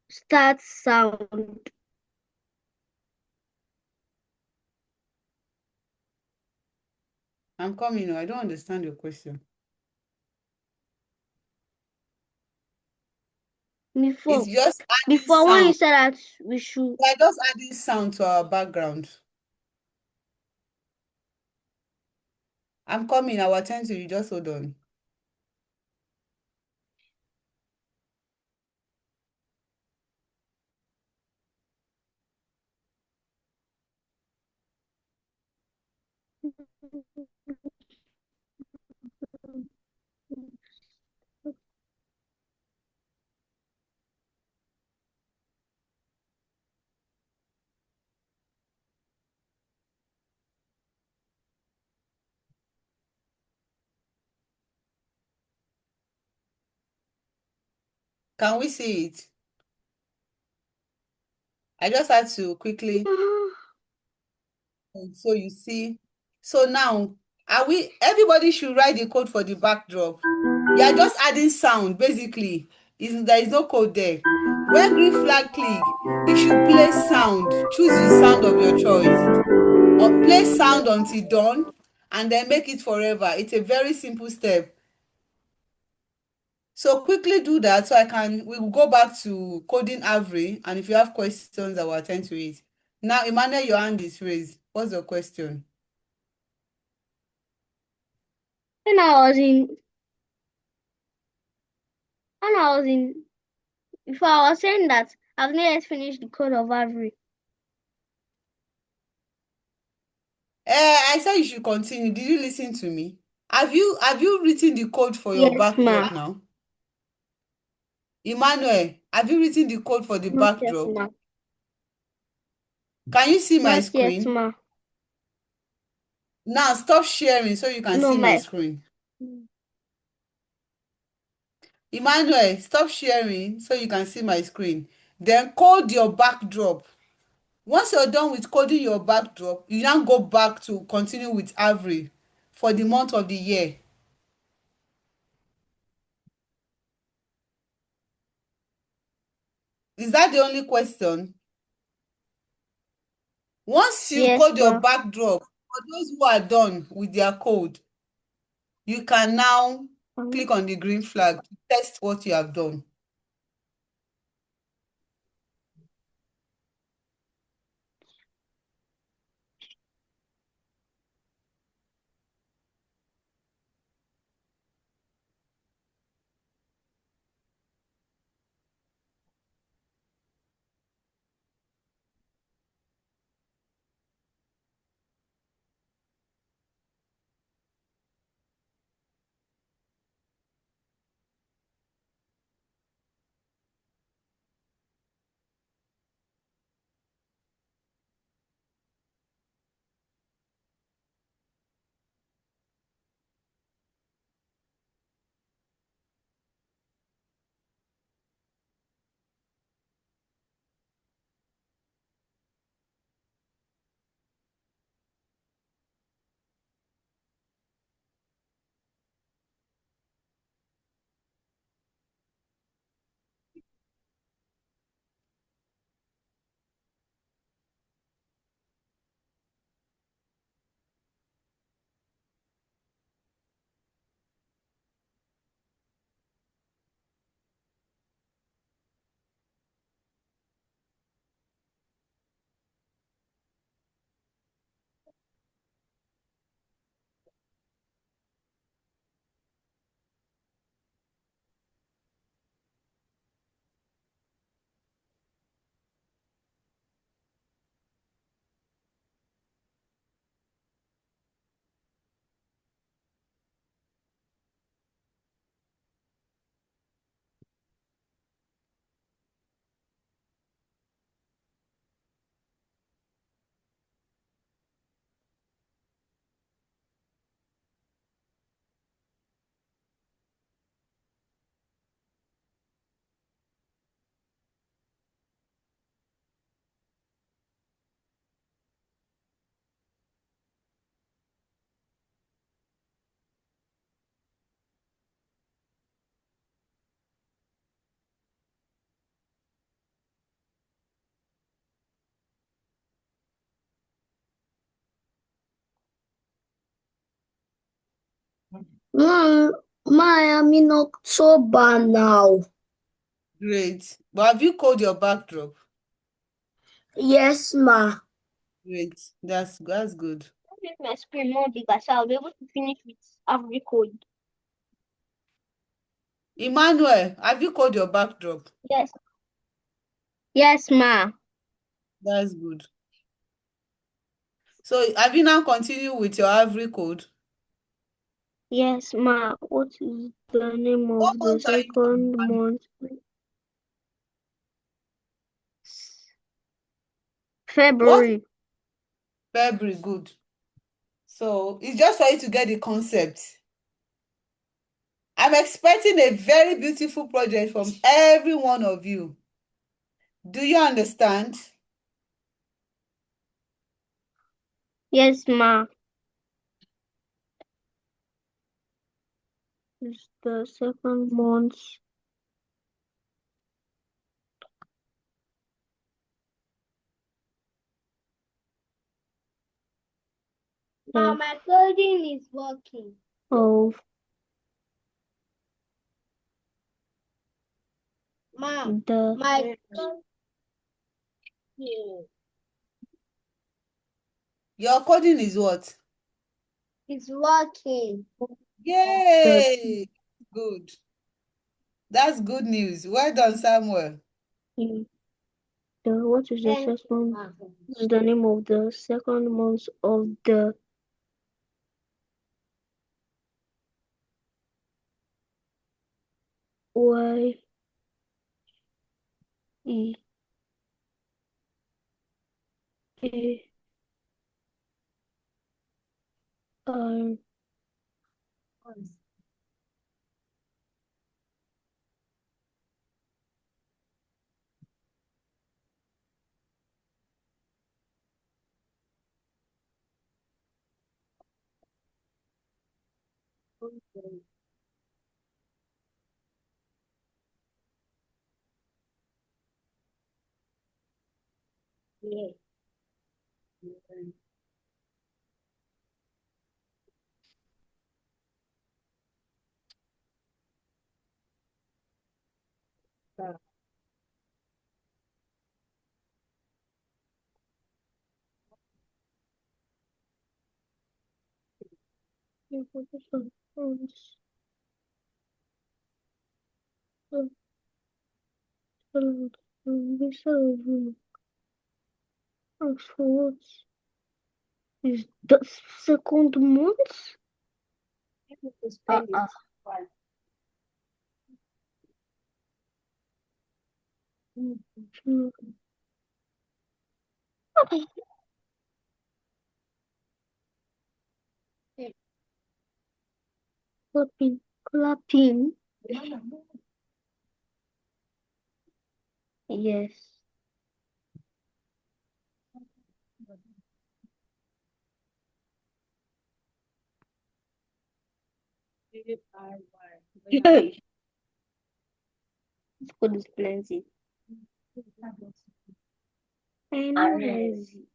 start sound. I'm coming. I don't understand your question. It's Before just adding before when you sound. said that we should We're just adding sound to our background. I'm coming. I will attend to you. Just hold on. Can we see it? I just had to quickly. So you see. So now, everybody should write the code for the backdrop. You are just adding sound, basically. There is no code there. When green flag click, it should play sound. Choose the sound of your choice. Or play sound until done, and then make it forever. It's a very simple step. So quickly do that so we will go back to coding Avery, and if you have questions, I will attend to it. Now, Emmanuel, your hand is raised. What's your question? when I was in before I was saying that I've not yet finished the code of Avery. I said you should continue. Did you listen to me? Have you written the code for your Yes, backdrop ma. now? Emmanuel, have you written the code for the Not yet, backdrop? ma. Can you see my Not yet, screen? ma. Now stop sharing so you can No, see my ma. screen. Emmanuel, stop sharing so you can see my screen. Then code your backdrop. Once you're done with coding your backdrop, you now go back to continue with Avery for the month of the year. Is that the only question? Once you Yes, code your ma. backdrop, for those who are done with their code, you can now click on the green flag to test what you have done. I am in October now. Great. But have you coded your backdrop? Yes, ma. Great. That's good. Make my screen more bigger so I'll be able to finish with every code. Emmanuel, have you coded your backdrop? Yes. Yes, ma. That's good. So have you now continued with your Ivory code? Yes, ma. What is the name What of the month are you second on? month? February. February, good. So it's just for you to get the concept. I'm expecting a very beautiful project from every one of you. Do you understand? Yes, ma. It's the second month. Ma, my coding is working. Of Ma, the my Your coding is what? is working. Yay! Good. That's good news. Well done, Samuel. what is the Thank you, second? ma. What is the name of the second month of the Y E A R what is the second month? Uh-uh. Clapping, clapping. Yes. Hey, this code is plenty. I know lazy.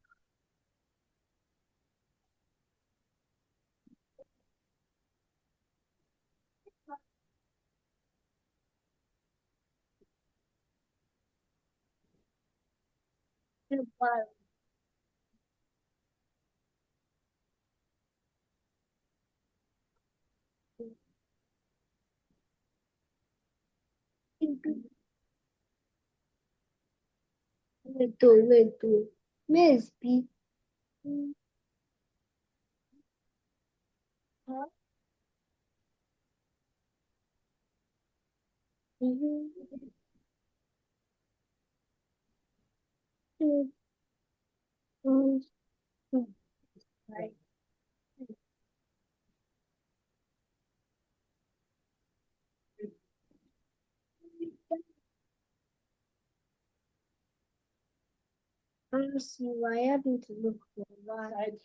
Wait, oh. Miss B. Honestly, why haven't to look for that?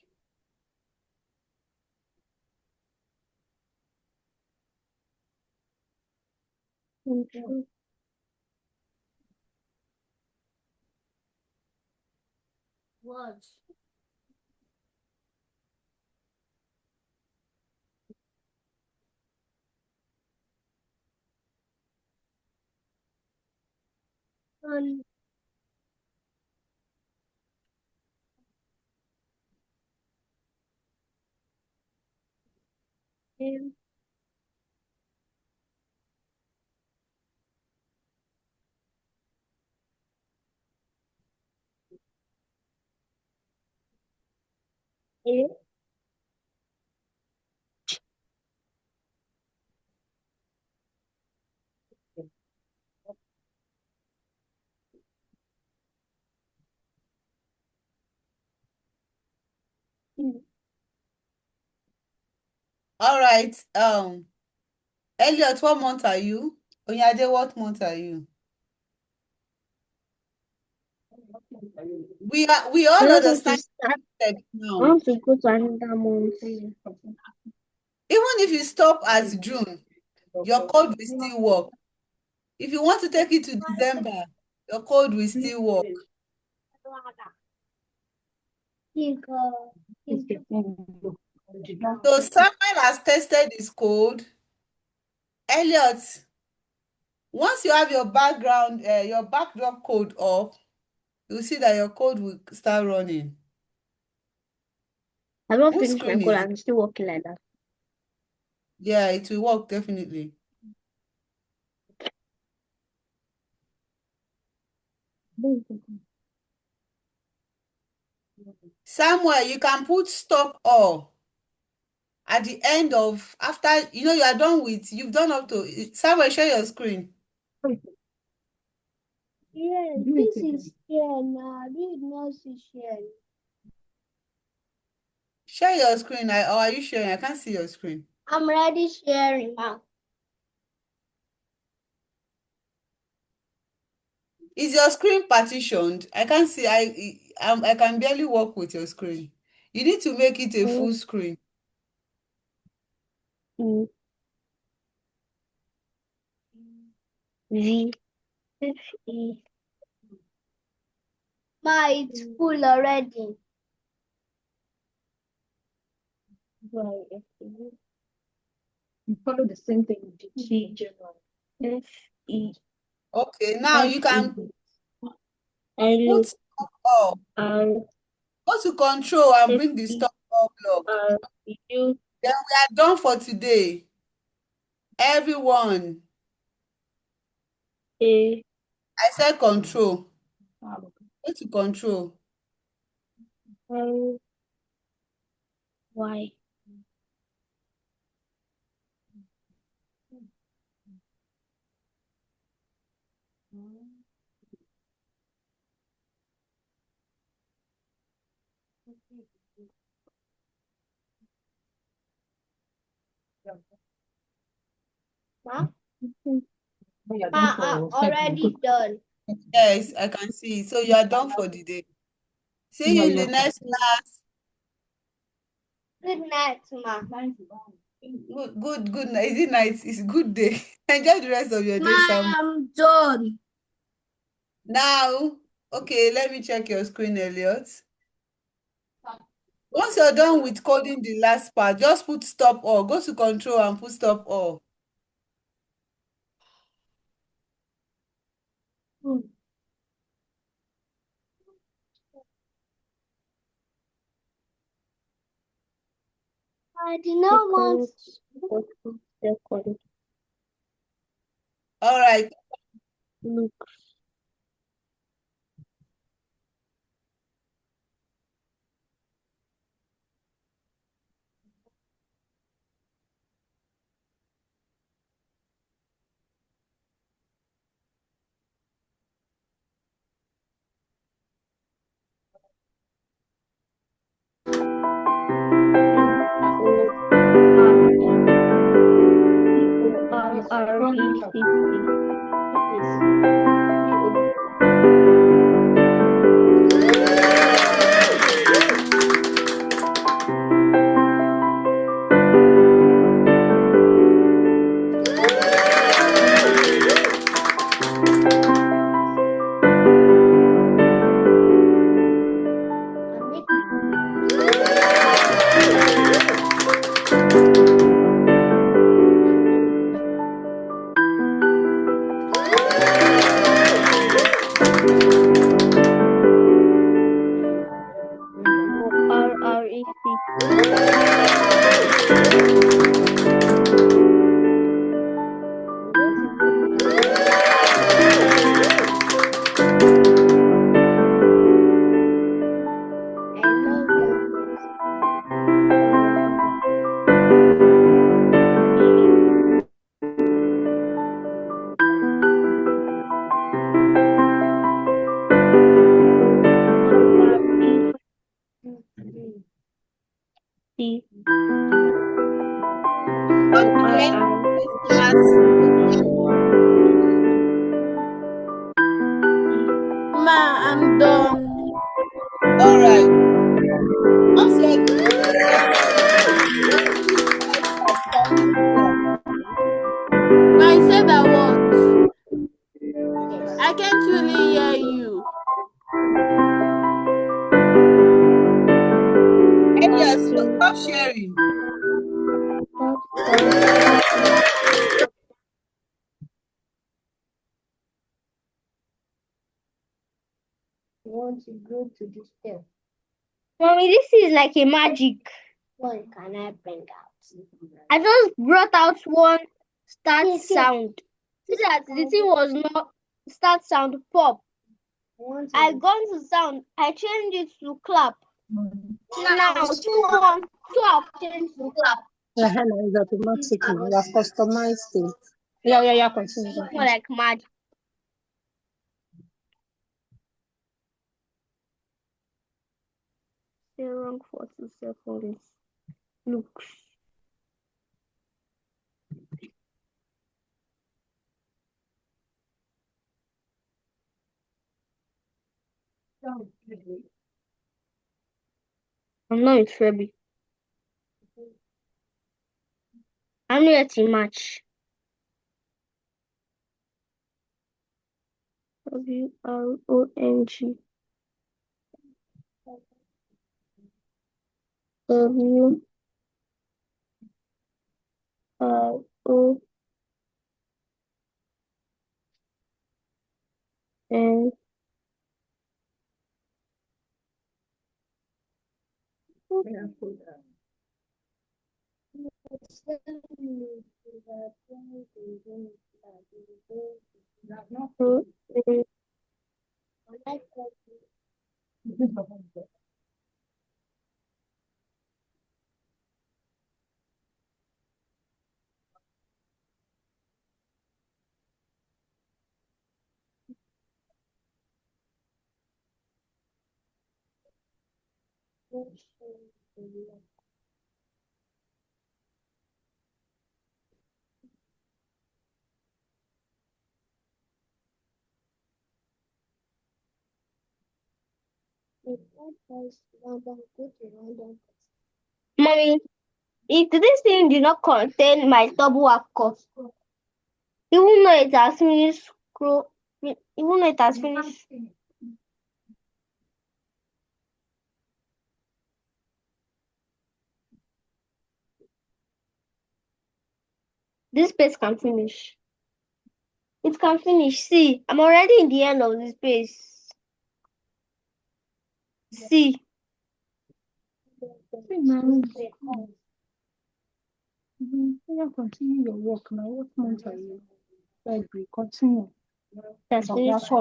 What? All right. Elliot, what month are you? Onyade, what month are you? We all I'm going to understand start. that I now. want to go to another month. Even if you stop as June, your code will still work. If you want to take it to December, your code will still work. So Samuel has tested his code. Elliot, once you have your background, your backdrop code up, you'll see that your code will start running. I don't Whose finish my screen call. is it? I'm still working like that. Yeah, it will work definitely. Samuel, you can put stop all at the end of, after, you are done with, you've done up to, Samuel, share your screen. Yes, this is here now. This is not share. Share your screen, or are you sharing? I can't see your screen. I'm already sharing now. Is your screen partitioned? I can't see. I can barely work with your screen. You need to make it a full screen. V F E. Ma, it's full already. You follow the same thing with the G general. F E. Okay, now you can put stop all. R Go to control and F bring the E stop all block. R U. Then we are done for today. Everyone, A I said control. Go to control. L Y. Ma, I'm already done. Yes, I can see. So you are done for the day. See you in the next class. Good night, Ma. Good night. Is it night? It's good day. Enjoy the rest of your day, Sam. I'm done. Now, okay, let me check your screen, Elliot. Once you're done with coding the last part, just put stop all. Go to control and put stop all. I did not want. All right. Look. I'm done. All right. Once you're Now you said that what? I can't really hear you. Elias, stop sharing. Want to go to the step. Mommy, this is like a magic. What can I bring out? I just brought out one start sound. See that the thing was not start sound pop. I gone to sound. I changed it to clap. Now two change to clap. The hand is automatic. You have customized it. Yeah, continue. More like magic. Stay wrong for 2 seconds. Looks. I'm not with Febby. I'm here to match. WRONG. WRON. Mommy, if this thing did not contain my double accord, even though it has finished, this space can finish. It can finish. See, I'm already in the end of this space. See. Yeah, continue your work now. What month are you? February. Continue. That's finished.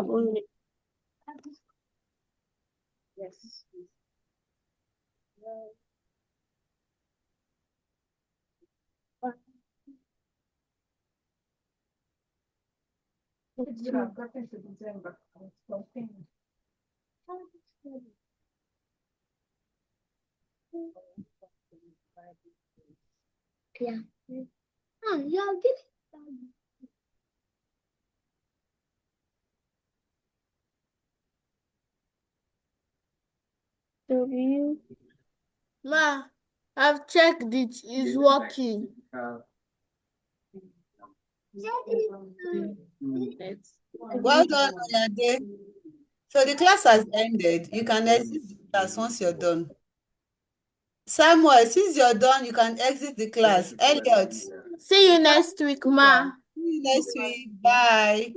Yes. Yeah. Yeah, give it. W. Ma, I've checked it. It's working. Well done, Oyade. So the class has ended. You can exit the class once you're done. Samuel, since you're done, you can exit the class. Elliot, see See you next week, Ma. you next week. Bye.